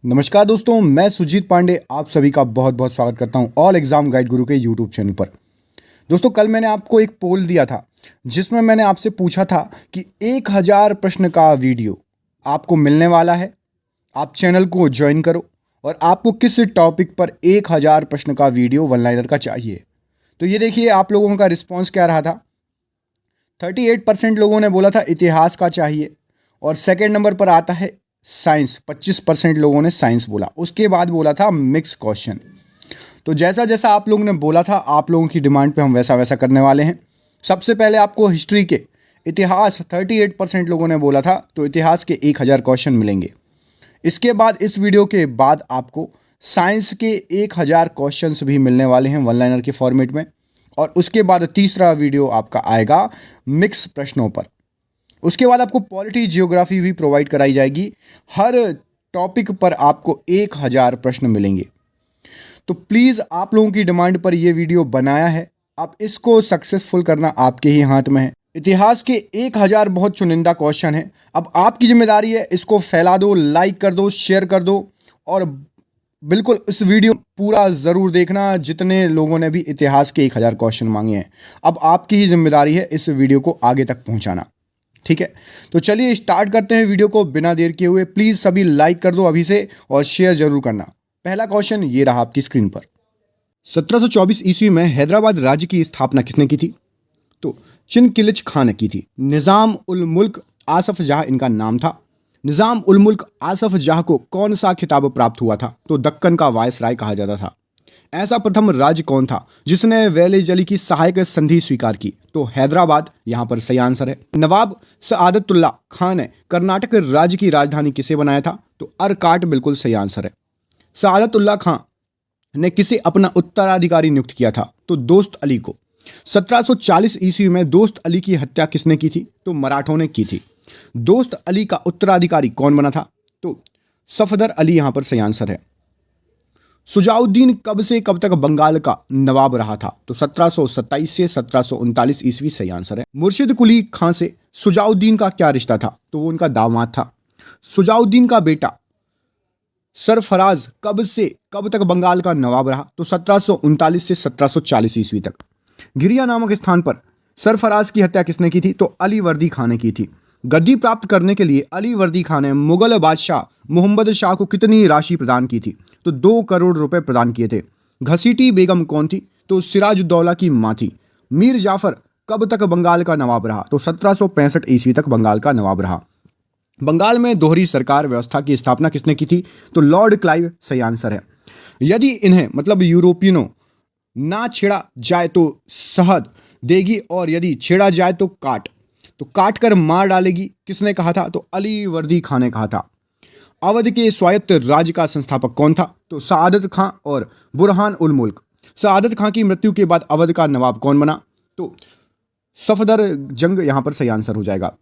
नमस्कार दोस्तों, मैं सुजीत पांडे आप सभी का बहुत बहुत स्वागत करता हूं ऑल एग्जाम गाइड गुरु के यूट्यूब चैनल पर। दोस्तों, कल मैंने आपको एक पोल दिया था जिसमें मैंने आपसे पूछा था कि 1000 प्रश्न का वीडियो आपको मिलने वाला है। आप चैनल को ज्वाइन करो और आपको किस टॉपिक पर 1000 प्रश्न का वीडियो वन लाइनर का चाहिए। तो ये देखिए आप लोगों का रिस्पॉन्स क्या रहा था। 38% लोगों ने बोला था इतिहास का चाहिए और सेकेंड नंबर पर आता है साइंस। 25% लोगों ने साइंस बोला। उसके बाद बोला था मिक्स क्वेश्चन। तो जैसा जैसा आप लोगों ने बोला था आप लोगों की डिमांड पे हम वैसा वैसा करने वाले हैं। सबसे पहले आपको हिस्ट्री के इतिहास 38% लोगों ने बोला था, तो इतिहास के 1000 क्वेश्चन मिलेंगे। इसके बाद इस वीडियो के बाद आपको साइंस के 1000 क्वेश्चंस भी मिलने वाले हैं वन लाइनर के फॉर्मेट में। और उसके बाद तीसरा वीडियो आपका आएगा मिक्स प्रश्नों पर। उसके बाद आपको पॉलिटी जियोग्राफी भी प्रोवाइड कराई जाएगी। हर टॉपिक पर आपको 1000 प्रश्न मिलेंगे। तो प्लीज़ आप लोगों की डिमांड पर यह वीडियो बनाया है। अब इसको सक्सेसफुल करना आपके ही हाथ में है। इतिहास के 1000 बहुत चुनिंदा क्वेश्चन है। अब आपकी जिम्मेदारी है इसको फैला दो, लाइक कर दो, शेयर कर दो और बिल्कुल इस वीडियो पूरा ज़रूर देखना जितने लोगों ने भी इतिहास के 1000 क्वेश्चन मांगे हैं। अब आपकी ही जिम्मेदारी है इस वीडियो को आगे तक पहुंचाना। ठीक है, तो चलिए स्टार्ट करते हैं वीडियो को बिना देर किए हुए। प्लीज़ सभी लाइक कर दो अभी से और शेयर जरूर करना। पहला क्वेश्चन ये रहा आपकी स्क्रीन पर। 1724 ईस्वी में हैदराबाद राज्य की स्थापना किसने की थी? तो चिनकिलिच खान ने की थी। निज़ाम उल मुल्क आसफ जहाँ इनका नाम था। निज़ाम उल मुल्क आसफ जहाँ को कौन सा खिताब प्राप्त हुआ था? तो दक्कन का वायसराय कहा जाता था। ऐसा प्रथम राज्य कौन था जिसने वेलेजली की सहायक संधि स्वीकार की? तो हैदराबाद यहाँ पर सही आंसर है। नवाब सआदतुल्ला खान ने कर्नाटक राज्य की राजधानी किसे बनाया था? तो अरकाट बिल्कुल सही आंसर है। सआदतुल्ला खान ने किसे अपना उत्तराधिकारी नियुक्त किया था? तो दोस्त अली को। 1740 ईस्वी में दोस्त अली की हत्या किसने की थी? तो मराठों ने की थी। दोस्त अली का उत्तराधिकारी कौन बना था? तो सफदर अली यहाँ पर सही आंसर है। सुजाउद्दीन कब से कब तक बंगाल का नवाब रहा था? तो 1727 से 1739 ईस्वी सही आंसर है। मुर्शिद कुली खां से सुजाउद्दीन का क्या रिश्ता था? तो वो उनका दामाद था। सुजाउद्दीन का बेटा सरफराज कब से कब तक बंगाल का नवाब रहा? तो 1739 से 1740 ईस्वी तक। गिरिया नामक स्थान पर सरफराज की हत्या किसने की थी? तो अली वर्दी खान ने की थी। गद्दी प्राप्त करने के लिए अली वर्दी खान ने मुगल बादशाह मोहम्मद शाह को कितनी राशि प्रदान की थी? तो 2 करोड़ रुपए प्रदान किए थे। घसीटी बेगम कौन थी? तो सिराजुद्दौला की मां थी। मीर जाफर कब तक बंगाल का नवाब रहा? तो 1765 ईस्वी तक बंगाल का नवाब रहा। बंगाल में दोहरी सरकार व्यवस्था की स्थापना किसने की थी? तो लॉर्ड क्लाइव सही आंसर है। यदि इन्हें मतलब यूरोपियनों ना छेड़ा जाए तो शहद देगी और यदि छेड़ा जाए तो काट कर मार डालेगी, किसने कहा था? तो अली वर्दी खान ने कहा था। अवध के स्वायत्त राज्य का संस्थापक कौन था? तो सआदत खां और बुरहान उल मुल्क। सआदत खां की मृत्यु के बाद अवध का नवाब कौन बना? तो सफदर जंग यहाँ पर सही आंसर हो जाएगा।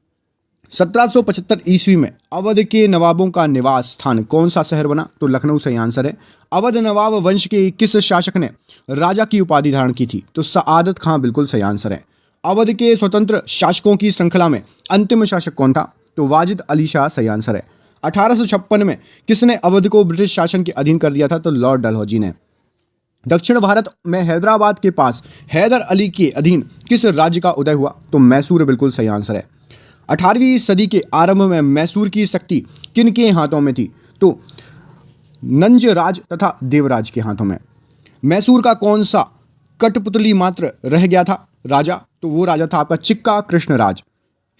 1775 ईस्वी में अवध के नवाबों का निवास स्थान कौन सा शहर बना? तो लखनऊ सही आंसर है। अवध नवाब वंश के किस शासक ने राजा की उपाधि धारण की थी? तो सआदत खां बिल्कुल सही आंसर है। अवध के स्वतंत्र शासकों की श्रृंखला में अंतिम शासक कौन था? तो वाजिद अली शाह सही आंसर है। 1856 में किसने अवध को ब्रिटिश शासन के अधीन कर दिया था? तो लॉर्ड डलहौजी ने। दक्षिण भारत में हैदराबाद के पास हैदर अली के अधीन किस राज्य का उदय हुआ? तो मैसूर बिल्कुल सही आंसर है। 18वीं सदी के आरंभ में मैसूर की शक्ति किन के हाथों में थी? तो नंजराज तथा देवराज के हाथों में। मैसूर का कौन सा कठपुतली मात्र रह गया था राजा? तो वो राजा था आपका चिक्का कृष्णराज।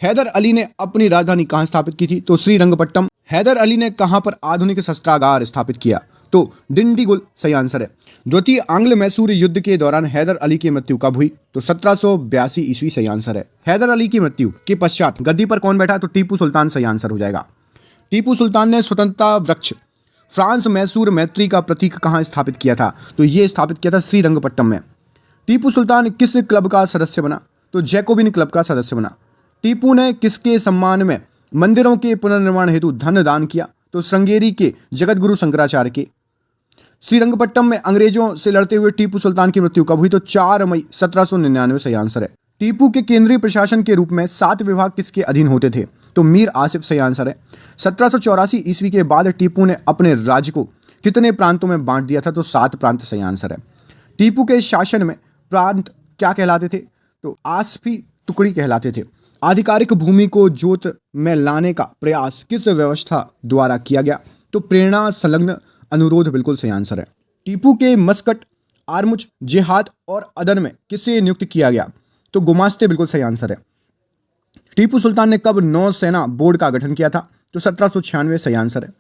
हैदर अली ने अपनी राजधानी कहाँ स्थापित की थी? तो श्रीरंगपट्टम। हैदर अली ने कहाँ पर आधुनिक शस्त्रागार स्थापित किया? तो डिंडीगुल सही आंसर है। द्वितीय आंग्ल मैसूर युद्ध के दौरान हैदर अली की मृत्यु कब हुई? तो 1782 ईस्वी सही आंसर है। हैदर अली की मृत्यु के पश्चात गद्दी पर कौन बैठा? तो टीपू सुल्तान सही आंसर हो जाएगा। टीपू सुल्तान ने स्वतंत्रता वृक्ष फ्रांस मैसूर मैत्री का प्रतीक कहाँ स्थापित किया था? तो ये स्थापित किया था श्रीरंगपट्टम में। टीपू सुल्तान किस क्लब का सदस्य बना? तो जैकोबिन क्लब का सदस्य बना। टीपू ने किसके सम्मान में मंदिरों के पुनर्निर्माण हेतु धन दान किया? तो श्रृंगेरी के जगतगुरु शंकराचार्य के। श्रीरंगपट्टम में अंग्रेजों से लड़ते हुए टीपू सुल्तान की मृत्यु कब हुई? तो 4 मई 1799 सही आंसर है। टीपू के केंद्रीय प्रशासन के रूप में 7 विभाग किसके अधीन होते थे? तो मीर आसिफ सही आंसर है। 1784 ईस्वी के बाद टीपू ने अपने राज्य को कितने प्रांतों में बांट दिया था? तो 7 प्रांत सही आंसर है। टीपू के शासन में प्रांत क्या कहलाते थे? तो आसफी टुकड़ी कहलाते थे। आधिकारिक भूमि को जोत में लाने का प्रयास किस व्यवस्था द्वारा किया गया? तो प्रेरणा संलग्न अनुरोध बिल्कुल सही आंसर है। टीपू के मस्कट, आरमुच, जेहाद और अदन में किसे नियुक्त किया गया? तो गुमास्ते बिल्कुल सही आंसर है। टीपू सुल्तान ने कब नौसेना बोर्ड का गठन किया था? तो 1796 सही आंसर है।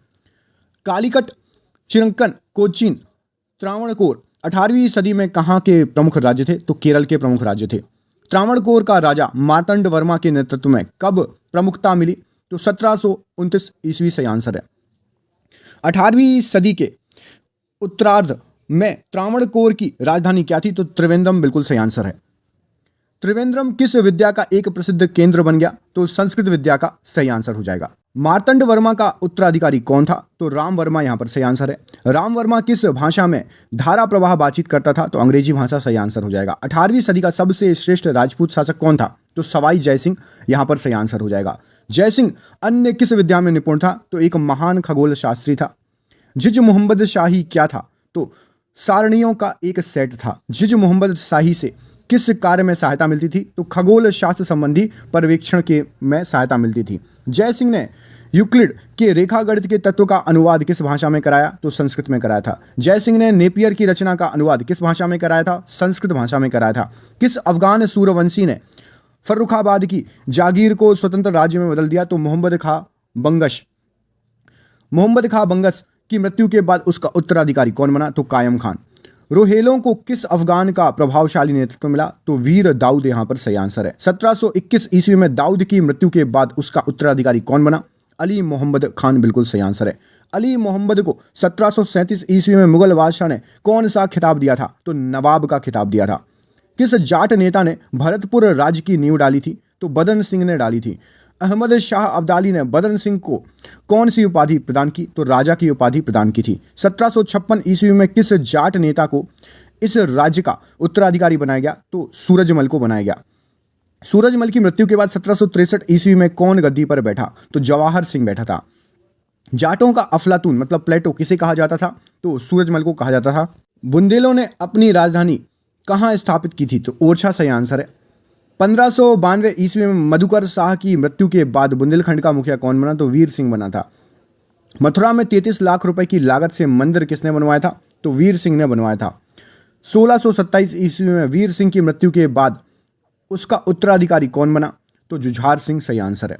कालीकट, चिरंकन, कोचीन, त्रावणकोर 18वीं सदी में कहाँ के प्रमुख राज्य थे? तो केरल के प्रमुख राज्य थे। त्रावणकोर का राजा मार्तंड वर्मा के नेतृत्व में कब प्रमुखता मिली? तो 1729 ईस्वी सही आंसर है। 18वीं सदी के उत्तरार्ध में त्रावणकोर की राजधानी क्या थी? तो त्रिवेंद्रम बिल्कुल सही आंसर है। त्रिवेंद्रम किस विद्या का एक प्रसिद्ध केंद्र बन गया? तो संस्कृत विद्या का सही आंसर हो जाएगा। मार्तंड वर्मा का उत्तराधिकारी कौन था? तो राम वर्मा यहां पर सही आंसर है। राम वर्मा किस भाषा में धारा प्रवाह बातचीत करता था? तो अंग्रेजी भाषा सही आंसर हो जाएगा। 18वीं सदी का सबसे श्रेष्ठ राजपूत शासक कौन था? तो सवाई जयसिंह यहां पर सही आंसर हो जाएगा। जयसिंह अन्य किस विद्या में निपुण था? तो एक महान खगोल शास्त्री था। जिज मोहम्मद शाही क्या था? तो सारणियों का एक सेट था। जिज मोहम्मद शाही से किस कार्य में सहायता मिलती थी? तो खगोल शास्त्र संबंधी पर्यवेक्षण के में सहायता मिलती थी। जयसिंह ने यूक्लिड के रेखागणित के तत्व का अनुवाद किस भाषा में कराया? तो संस्कृत में कराया था। जयसिंह ने नेपियर की रचना का अनुवाद किस भाषा में कराया था? संस्कृत भाषा में कराया था। किस अफगान सूर्यवंशी ने फर्रुखाबाद की जागीर को स्वतंत्र राज्य में बदल दिया? तो मोहम्मद खां बंगश। मोहम्मद खां बंगश की मृत्यु के बाद उसका उत्तराधिकारी कौन बना? तो कायम खान। रोहेलों को किस अफगान का प्रभावशाली नेतृत्व मिला? तो वीर दाऊद यहां पर सही आंसर है। 1721 ईस्वी में दाऊद की मृत्यु के बाद उसका उत्तराधिकारी कौन बना? अली मोहम्मद खान बिल्कुल सही आंसर है। अली मोहम्मद को 1737 ईस्वी में मुगल बादशाह ने कौन सा खिताब दिया था? तो नवाब का खिताब दिया था। किस जाट नेता ने भरतपुर राज्य की नींव डाली थी? तो बदन सिंह ने डाली थी। अहमद शाह अब्दाली ने बदन सिंह को कौन सी उपाधि प्रदान की? तो राजा की उपाधि प्रदान की थी। 1756 ईस्वी में किस जाट नेता को इस राज्य का उत्तराधिकारी बनाया गया? तो सूरजमल को बनाया गया। सूरजमल की मृत्यु के बाद 1763 ईस्वी में कौन गद्दी पर बैठा? तो जवाहर सिंह बैठा था। जाटों का अफलातून मतलब प्लेटो किसे कहा जाता था? तो सूरजमल को कहा जाता था। बुंदेलों ने अपनी राजधानी कहाँ स्थापित की थी? तो ओरछा सही आंसर है। 1592 ईस्वी में मधुकर शाह की मृत्यु के बाद बुंदेलखंड का मुखिया कौन बना? तो वीर सिंह बना था। मथुरा में 33 लाख रुपए की लागत से मंदिर किसने बनवाया था? तो वीर सिंह ने बनवाया था। 1627 ईस्वी में वीर सिंह की मृत्यु के बाद उसका उत्तराधिकारी कौन बना? तो जुझार सिंह सही आंसर है।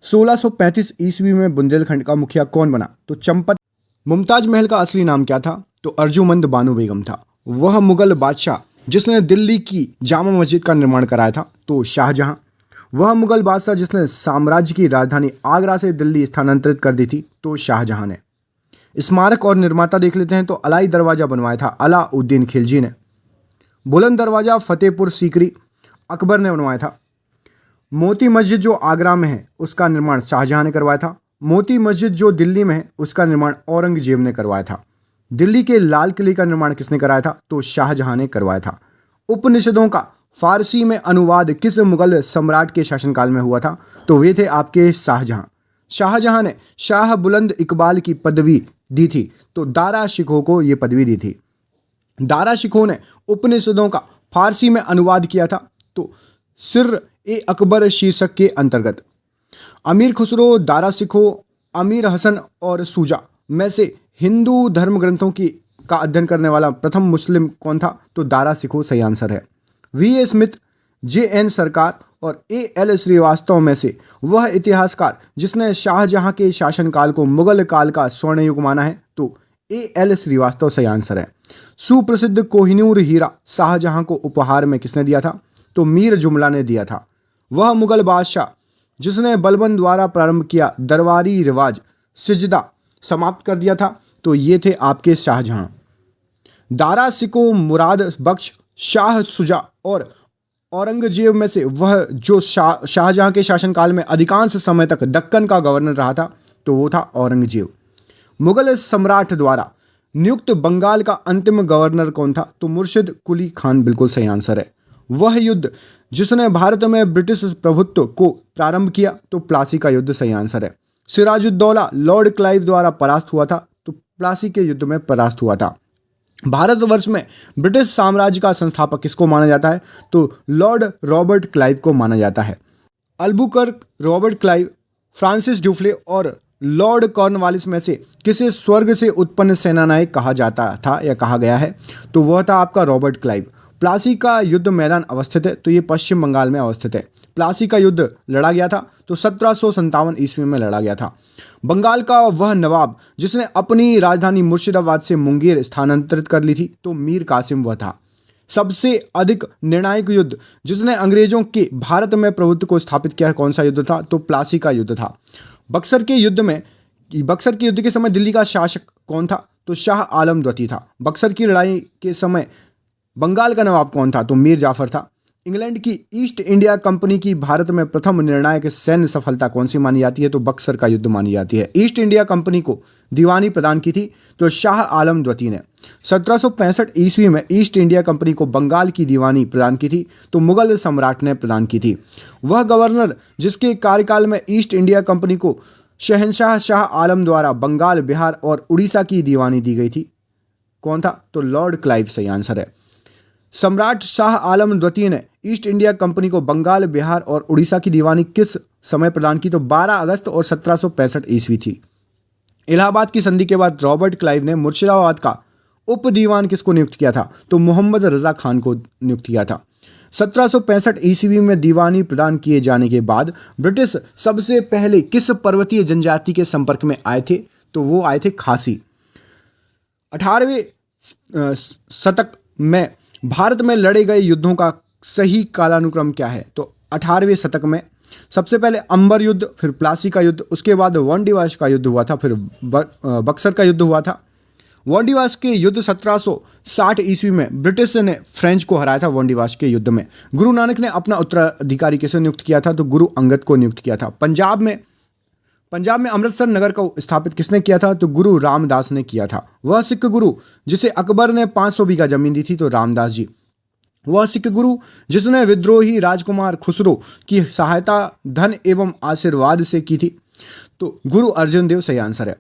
1635 ईस्वी में बुंदेलखंड का मुखिया कौन बना? तो चंपत। मुमताज महल का असली नाम क्या था? तो अर्जुमंद बानो बेगम था। वह मुगल बादशाह जिसने दिल्ली की जामा मस्जिद का निर्माण कराया था? तो शाहजहां। वह मुगल बादशाह जिसने साम्राज्य की राजधानी आगरा से दिल्ली स्थानांतरित कर दी थी? तो शाहजहां ने। स्मारक और निर्माता देख लेते हैं। तो अलाई दरवाजा बनवाया था अलाउद्दीन खिलजी ने। बुलंद दरवाजा फतेहपुर सीकरी अकबर ने बनवाया था। मोती मस्जिद जो आगरा में है उसका निर्माण शाहजहां ने करवाया था। मोती मस्जिद जो दिल्ली में है उसका निर्माण औरंगजेब ने करवाया था। दिल्ली के लाल किले का निर्माण किसने कराया था? तो शाहजहां ने करवाया था। उपनिषदों का फारसी में अनुवाद किस मुगल सम्राट के शासनकाल में हुआ था? तो वे थे आपके शाहजहां। शाहजहां ने शाह बुलंद इकबाल की पदवी दी थी। तो दारा शिकोह को ये पदवी दी थी। दारा शिकोह ने उपनिषदों का फारसी में अनुवाद किया था। तो सिर ए अकबर शीर्षक के अंतर्गत। अमीर खुसरो, दारा शिकोह, अमीर हसन और सूजा में से हिंदू धर्म ग्रंथों की का अध्ययन करने वाला प्रथम मुस्लिम कौन था? तो दारा शिकोह सही आंसर है। वी.ए. Smith, JN. सरकार और ए.एल. श्रीवास्तव में से वह इतिहासकार जिसने शाहजहां के शासनकाल को मुगल काल का स्वर्ण युग माना है? तो ए.एल. श्रीवास्तव सही आंसर है। सुप्रसिद्ध कोहिनूर हीरा शाहजहां को उपहार में किसने दिया था? तो मीर जुमला ने दिया था। वह मुगल बादशाह जिसने बलबन द्वारा प्रारंभ किया दरबारी रिवाज सिजदा समाप्त कर दिया था? तो ये थे आपके शाहजहां। दारा शिकोह, मुराद बख्श, शाह सुजा और औरंगजेब में से वह जो शाहजहां के शासनकाल में अधिकांश समय तक दक्कन का गवर्नर रहा था? तो वो था औरंगजेब। मुगल सम्राट द्वारा नियुक्त बंगाल का अंतिम गवर्नर कौन था? तो मुर्शिद कुली खान बिल्कुल सही आंसर है। वह युद्ध जिसने भारत में ब्रिटिश प्रभुत्व को प्रारंभ किया, तो प्लासी का युद्ध सही आंसर है। सिराजुद्दौला लॉर्ड क्लाइव द्वारा परास्त हुआ था, तो प्लासी के युद्ध में परास्त हुआ था। भारतवर्ष में ब्रिटिश साम्राज्य का संस्थापक किसको माना जाता है, तो लॉर्ड रॉबर्ट क्लाइव को माना जाता है। अल्बुकर्क, रॉबर्ट क्लाइव, फ्रांसिस ड्यूफ्ले और लॉर्ड कॉर्नवालिस में से किसे स्वर्ग से उत्पन्न सेनानायक कहा जाता था या कहा गया है, तो वह था आपका रॉबर्ट क्लाइव। प्लासी का युद्ध मैदान अवस्थित है, तो ये पश्चिम बंगाल में अवस्थित है। प्लासी का युद्ध लड़ा गया था तो 1757 ईस्वी में लड़ा गया था। बंगाल का वह नवाब जिसने अपनी राजधानी मुर्शिदाबाद से मुंगेर स्थानांतरित कर ली थी, तो मीर कासिम वह था। सबसे अधिक निर्णायक युद्ध जिसने अंग्रेजों के भारत में प्रभुत्व को स्थापित किया, कौन सा युद्ध था, तो प्लासी का युद्ध था। बक्सर के युद्ध के समय दिल्ली का शासक कौन था, तो शाह आलम द्वितीय था। बक्सर की लड़ाई के समय बंगाल का नवाब कौन था, तो मीर जाफर था। इंग्लैंड की ईस्ट इंडिया कंपनी की भारत में प्रथम निर्णायक सैन्य सफलता कौन सी मानी जाती है, तो बक्सर का युद्ध मानी जाती है। ईस्ट इंडिया कंपनी को दीवानी प्रदान की थी, तो शाह आलम द्वितीय ने। 1765 ईस्वी में ईस्ट इंडिया कंपनी को बंगाल की दीवानी प्रदान की थी, तो मुगल सम्राट ने प्रदान की थी। वह गवर्नर जिसके कार्यकाल में ईस्ट इंडिया कंपनी को शहंशाह शाह आलम द्वारा बंगाल, बिहार और उड़ीसा की दीवानी दी गई थी, कौन था, तो लॉर्ड क्लाइव सही आंसर है। सम्राट शाह आलम द्वितीय ने ईस्ट इंडिया कंपनी को बंगाल, बिहार और उड़ीसा की दीवानी किस समय प्रदान की, तो 12 अगस्त और 1765 ईस्वी थी। इलाहाबाद की संधि के बाद रॉबर्ट क्लाइव ने मुर्शिदाबाद का उप दीवान किसको नियुक्त किया था, तो मोहम्मद रजा खान को नियुक्त किया था। 1765 ईस्वी में दीवानी प्रदान किए जाने के बाद ब्रिटिश सबसे पहले किस पर्वतीय जनजाति के संपर्क में आए थे, तो वो आए थे खासी। 18वें शतक में भारत में लड़े गए युद्धों का सही कालानुक्रम क्या है, तो 18वें शतक में सबसे पहले अंबर युद्ध, फिर प्लासी का युद्ध, उसके बाद वांडीवाश का युद्ध हुआ था, फिर बक्सर का युद्ध हुआ था। वांडीवाश के युद्ध 1760 ईस्वी में ब्रिटिश ने फ्रेंच को हराया था। वांडीवाश के युद्ध में गुरु नानक ने अपना उत्तराधिकारी किसे नियुक्त किया था, तो गुरु अंगद को नियुक्त किया था। पंजाब में अमृतसर नगर को स्थापित किसने किया था, तो गुरु रामदास ने किया था। वह सिख गुरु जिसे अकबर ने 500 बीघा जमीन दी थी, तो रामदास जी। वह सिख गुरु जिसने विद्रोही राजकुमार खुसरो की सहायता धन एवं आशीर्वाद से की थी, तो गुरु अर्जुन देव सही आंसर है।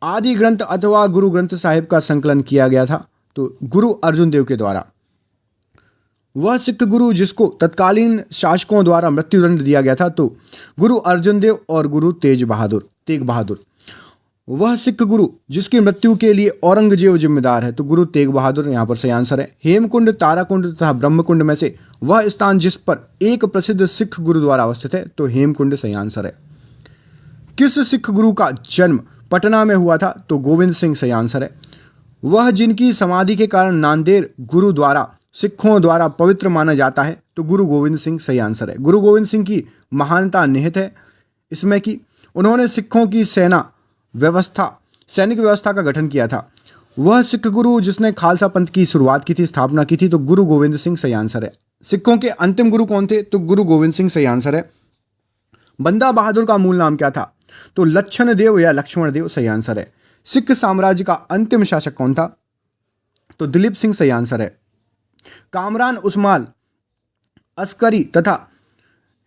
आदि ग्रंथ अथवा गुरु ग्रंथ साहिब का संकलन किया गया था, तो गुरु अर्जुन देव के द्वारा। वह सिख गुरु जिसको तत्कालीन शासकों द्वारा मृत्युदंड दिया गया था, तो गुरु अर्जुन देव और गुरु तेग बहादुर। वह सिख गुरु जिसकी मृत्यु के लिए औरंगजेब जिम्मेदार है, तो गुरु तेग बहादुर यहाँ पर सही आंसर है। हेमकुंड, ताराकुंड तथा ब्रह्मकुंड में से वह स्थान जिस पर एक प्रसिद्ध सिख गुरुद्वारा अवस्थित है, तो हेमकुंड सही आंसर है। किस सिख गुरु का जन्म पटना में हुआ था, तो गोविंद सिंह सही आंसर है। वह जिनकी समाधि के कारण नांदेड़ गुरुद्वारा सिखों द्वारा पवित्र माना जाता है, तो गुरु गोविंद सिंह सही आंसर है। गुरु गोविंद सिंह की महानता निहित है इसमें कि उन्होंने सिखों की सैनिक व्यवस्था का गठन किया था। वह सिख गुरु जिसने खालसा पंथ की शुरुआत की थी, स्थापना की थी, तो गुरु गोविंद सिंह सही आंसर है। सिखों के अंतिम गुरु कौन थे, तो गुरु गोविंद सिंह सही आंसर है। बंदा बहादुर का मूल नाम क्या था, तो लक्षण देव या लक्ष्मण देव सही आंसर है। सिख साम्राज्य का अंतिम शासक कौन था, तो दिलीप सिंह सही आंसर है। कामरान उस्मान अस्करी तथा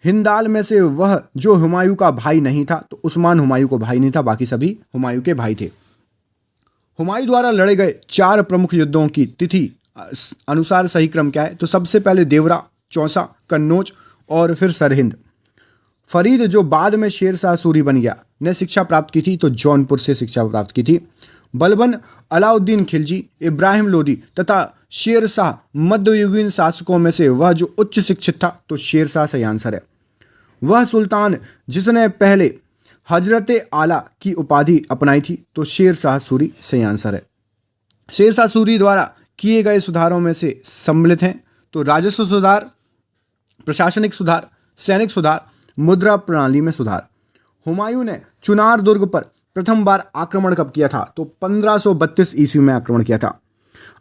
हिंदाल में से वह जो हुमायूं का भाई नहीं था, तो उस्मान हुमायूं को भाई नहीं था, बाकी सभी हुमायूं के भाई थे। हुमायूं द्वारा लड़े गए 4 प्रमुख युद्धों की तिथि अनुसार सही क्रम क्या है, तो सबसे पहले देवरा, चौसा, कन्नौज और फिर सरहिंद। फरीद जो बाद में शेरशाह सूरी बन गया ने शिक्षा प्राप्त की थी, तो जौनपुर से शिक्षा प्राप्त की थी। बलबन, अलाउद्दीन खिलजी, इब्राहिम लोदी तथा शेरशाह मध्ययुगीन शासकों में से वह जो उच्च शिक्षित था, तो शेरशाह सही आंसर है। वह सुल्तान जिसने पहले हजरत आला की उपाधि अपनाई थी, तो शेरशाह सूरी सही आंसर है। शेरशाह सूरी द्वारा किए गए सुधारों में से सम्मिलित हैं, तो राजस्व सुधार, प्रशासनिक सुधार, सैनिक सुधार, मुद्रा प्रणाली में सुधार। हुमायूं ने चुनार दुर्ग पर प्रथम बार आक्रमण कब किया था, तो 1532 ईस्वी में आक्रमण किया था।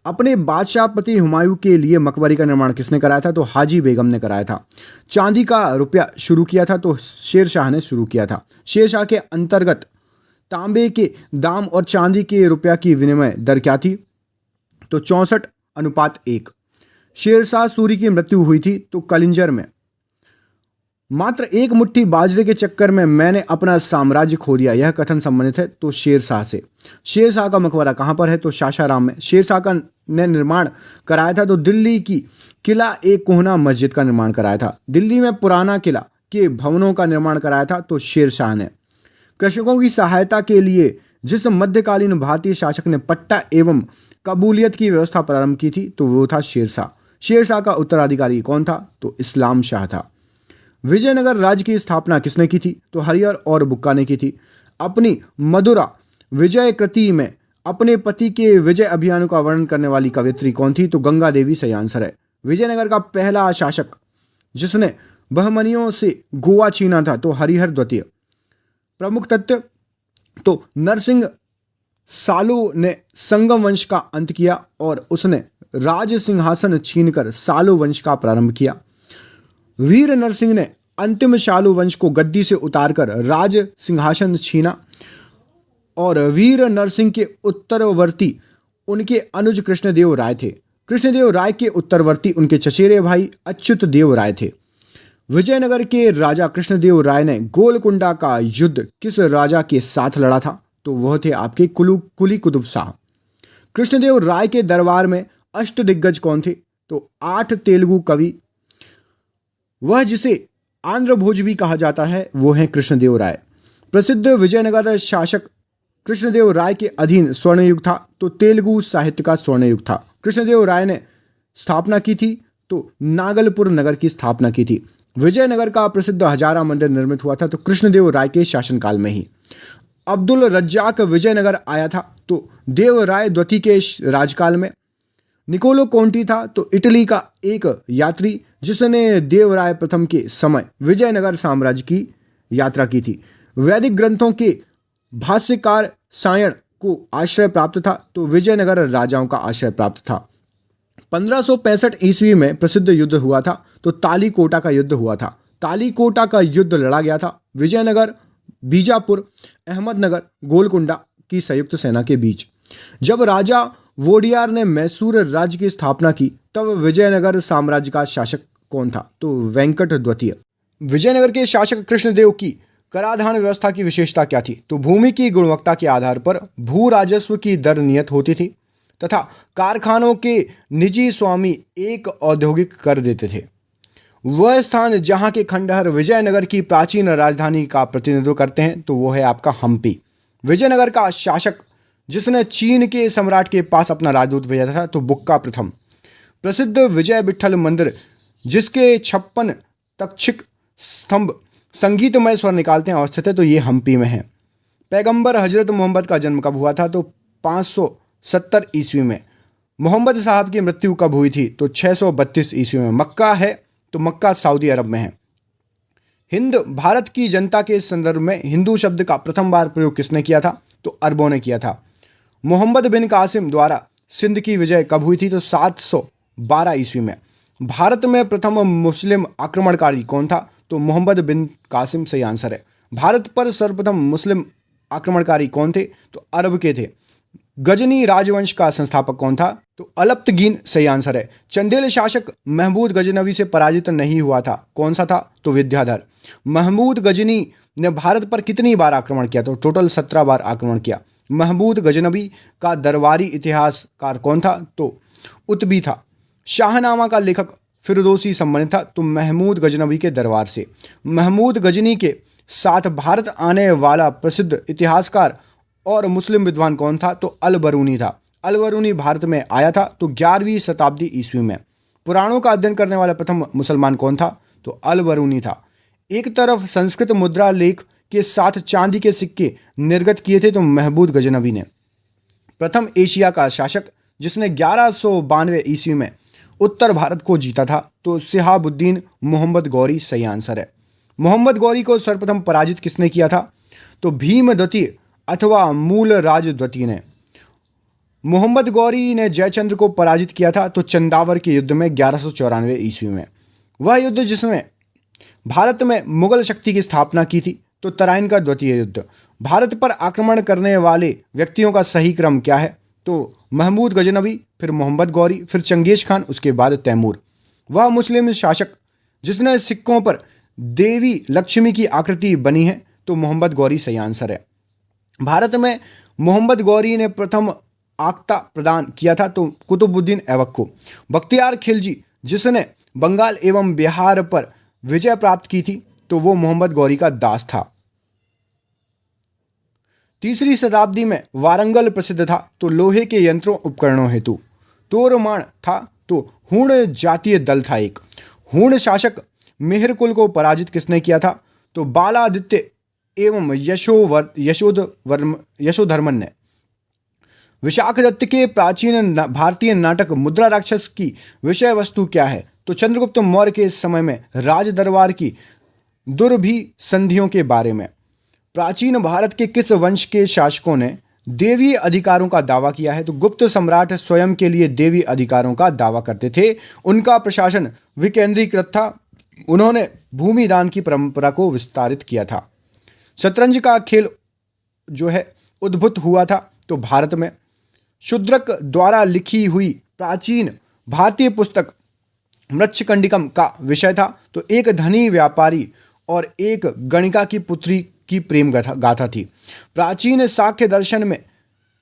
अपने बादशाह पति हुमायूं के लिए मकबरी का निर्माण किसने कराया था, तो हाजी बेगम ने कराया था। चांदी का रुपया शुरू किया था, तो शेरशाह ने शुरू किया था। शेरशाह के अंतर्गत तांबे के दाम और चांदी के रुपया की विनिमय दर क्या थी, तो 64:1। शेरशाह सूरी की मृत्यु हुई थी तो कलिंजर में। मात्र एक मुट्ठी बाजरे के चक्कर में मैंने अपना साम्राज्य खो दिया, यह कथन संबंधित है तो शेरशाह से। शेरशाह का मकबरा कहाँ पर है तो सासाराम में। शेरशाह का ने निर्माण कराया था तो दिल्ली की किला एक कोहना मस्जिद का निर्माण कराया था। दिल्ली में पुराना किला के भवनों का निर्माण कराया था तो शेरशाह ने। कृषकों की सहायता के लिए जिस मध्यकालीन भारतीय शासक ने पट्टा एवं कबूलियत की व्यवस्था प्रारंभ की थी तो वो था शेरशाह। शेरशाह का उत्तराधिकारी कौन था तो इस्लाम शाह था। विजयनगर राज्य की स्थापना किसने की थी तो हरिहर और बुक्का ने की थी। अपनी मधुरा विजय कृति में अपने पति के विजय अभियानों का वर्णन करने वाली कवयित्री कौन थी तो गंगा देवी सही आंसर है। विजयनगर का पहला शासक जिसने बहमनियों से गोवा छीना था तो हरिहर द्वितीय। प्रमुख तथ्य तो नरसिंह सालू ने संगम वंश का अंत किया और उसने राज सिंहासन छीनकर सालू वंश का प्रारंभ किया। वीर नरसिंह ने अंतिम सालू वंश को गद्दी से उतारकर राज सिंहासन छीना और वीर नरसिंह के उत्तरवर्ती उनके अनुज कृष्णदेव राय थे। कृष्णदेव राय के उत्तरवर्ती उनके चचेरे भाई अच्युत देव राय थे। विजयनगर के राजा कृष्णदेव राय ने गोलकुंडा का युद्ध किस राजा के साथ लड़ा था तो वह थे आपके कुली कुतुब शाह। कृष्णदेव राय के दरबार में अष्टदिग्गज कौन थे तो 8 तेलुगु कवि। वह जिसे आंध्र भोज भी कहा जाता है वो है कृष्णदेव राय। प्रसिद्ध विजयनगर शासक कृष्णदेव राय के अधीन स्वर्ण युग था तो तेलुगु साहित्य का स्वर्ण युग था। कृष्णदेव राय ने स्थापना की थी तो नागलपुर नगर की स्थापना की थी। विजयनगर का प्रसिद्ध हजारा मंदिर निर्मित हुआ था तो कृष्णदेव राय के शासनकाल में ही। अब्दुल रज्जाक विजयनगर आया था तो देव राय द्वितीय के राजकाल में। निकोलो कोंटी था तो इटली का एक यात्री जिसने देवराय प्रथम के समय विजयनगर साम्राज्य की यात्रा की थी। वैदिक ग्रंथों के भाष्यकार सायण को आश्रय प्राप्त था तो विजयनगर राजाओं का आश्रय प्राप्त था। 1565 ईस्वी में प्रसिद्ध युद्ध हुआ था तो तालीकोटा का युद्ध हुआ था। तालीकोटा का युद्ध लड़ा गया था विजयनगर, बीजापुर, अहमदनगर, गोलकुंडा की संयुक्त सेना के बीच। जब राजा वोडियार ने मैसूर राज्य की स्थापना की तब विजयनगर साम्राज्य का शासक कौन था तो वेंकट द्वितीय। विजयनगर के शासक कृष्णदेव की कराधान व्यवस्था की विशेषता क्या थी तो भूमि की गुणवत्ता के आधार पर भू राजस्व की दर नियत होती थी तथा कारखानों के निजी स्वामी एक औद्योगिक कर देते थे। वह स्थान जहां के खंडहर विजयनगर की प्राचीन राजधानी का प्रतिनिधित्व करते हैं तो वो है आपका हम्पी। विजयनगर का शासक जिसने चीन के सम्राट के पास अपना राजदूत भेजा था तो बुक्का प्रथम। प्रसिद्ध विजय विठल मंदिर जिसके 56 तक्षक स्तंभ संगीतमय स्वर निकालते हैं अवस्थित है तो ये हम्पी में है। पैगंबर हजरत मोहम्मद का जन्म कब हुआ था तो 570 ईस्वी में। मोहम्मद साहब की मृत्यु कब हुई थी तो 632 ईस्वी में। मक्का है तो मक्का सऊदी अरब में है। हिंद भारत की जनता के संदर्भ में हिंदू शब्द का प्रथम बार प्रयोग किसने किया था तो अरबों ने किया था। मोहम्मद बिन कासिम द्वारा सिंध की विजय कब हुई थी तो 712 ईस्वी में। भारत में प्रथम मुस्लिम आक्रमणकारी कौन था तो मोहम्मद बिन कासिम सही आंसर है। भारत पर सर्वप्रथम मुस्लिम आक्रमणकारी कौन थे तो अरब के थे। गजनी राजवंश का संस्थापक कौन था तो अलप्तगीन सही आंसर है। चंदेल शासक महमूद गजनवी से पराजित नहीं हुआ था, कौन सा था तो विद्याधर। महमूद गजनी ने भारत पर कितनी बार आक्रमण किया तो टोटल 17 बार आक्रमण किया। महमूद गजनवी का दरबारी इतिहासकार कौन था तो उत्बी था। शाहनामा का लेखक फिरदौसी संबंधित था तो महमूद गजनवी के दरबार से। महमूद गजनी के साथ भारत आने वाला प्रसिद्ध इतिहासकार और मुस्लिम विद्वान कौन था तो अल बरूनी था। अल बरूनी भारत में आया था तो 11वीं शताब्दी ईस्वी में। पुराणों का अध्ययन करने वाला प्रथम मुसलमान कौन था तो अल बरूनी था। एक तरफ संस्कृत मुद्रा लेख के साथ चांदी के सिक्के निर्गत किए थे तो महमूद गजनवी ने। प्रथम एशिया का शासक जिसने 1192 ईस्वी में उत्तर भारत को जीता था तो सिहाबुद्दीन मोहम्मद गौरी सही आंसर है। मोहम्मद गौरी को सर्वप्रथम पराजित किसने किया था तो भीम द्वितीय अथवा मूल राज द्वितीय ने। मोहम्मद गौरी ने जयचंद्र को पराजित किया था तो चंदावर के युद्ध में 1194 ईस्वी में। वह युद्ध जिसमें भारत में मुगल शक्ति की स्थापना की थी तो तराइन का द्वितीय युद्ध। भारत पर आक्रमण करने वाले व्यक्तियों का सही क्रम क्या है तो महमूद गजनवी, फिर मोहम्मद गौरी, फिर चंगेज खान, उसके बाद तैमूर। वह मुस्लिम शासक जिसने सिक्कों पर देवी लक्ष्मी की आकृति बनी है, तो मोहम्मद गौरी सही आंसर है। भारत में मोहम्मद गौरी ने प्रथम आख्ता प्रदान किया था, तो कुतुबुद्दीन ऐबक को। बख्तियार खिलजी जिसने बंगाल एवं बिहार पर विजय प्राप्त की थी, तो वो मोहम्मद गौरी का दास था। तीसरी शताब्दी में वारंगल प्रसिद्ध था, तो लोहे के यंत्रों उपकरणों हेतु। तोरमाण था, तो हूण जातीय दल था एक। हूण शासक मेहरकुल को पराजित किसने किया था, तो बालादित्य एवं यशोधर्मन ने। विशाखदत्त के प्राचीन भारतीय नाटक मुद्रा राक्षस की विषय वस्तु क्या है, तो चंद्रगुप्त मौर्य के समय में राज दरबार की दुर्भिसंधियों के बारे में। प्राचीन भारत के किस वंश के शासकों ने देवी अधिकारों का दावा किया है, तो गुप्त सम्राट स्वयं के लिए देवी अधिकारों का दावा करते थे। उनका प्रशासन विकेंद्रीकृत था। उन्होंने भूमि दान की परंपरा को विस्तारित किया था। शतरंज का खेल जो है उद्भूत हुआ था, तो भारत में। शूद्रक द्वारा लिखी हुई प्राचीन भारतीय पुस्तक मृच्छकंडिकम का विषय था, तो एक धनी व्यापारी और एक गणिका की पुत्री की प्रेम गाथा थी। प्राचीन साक्य दर्शन में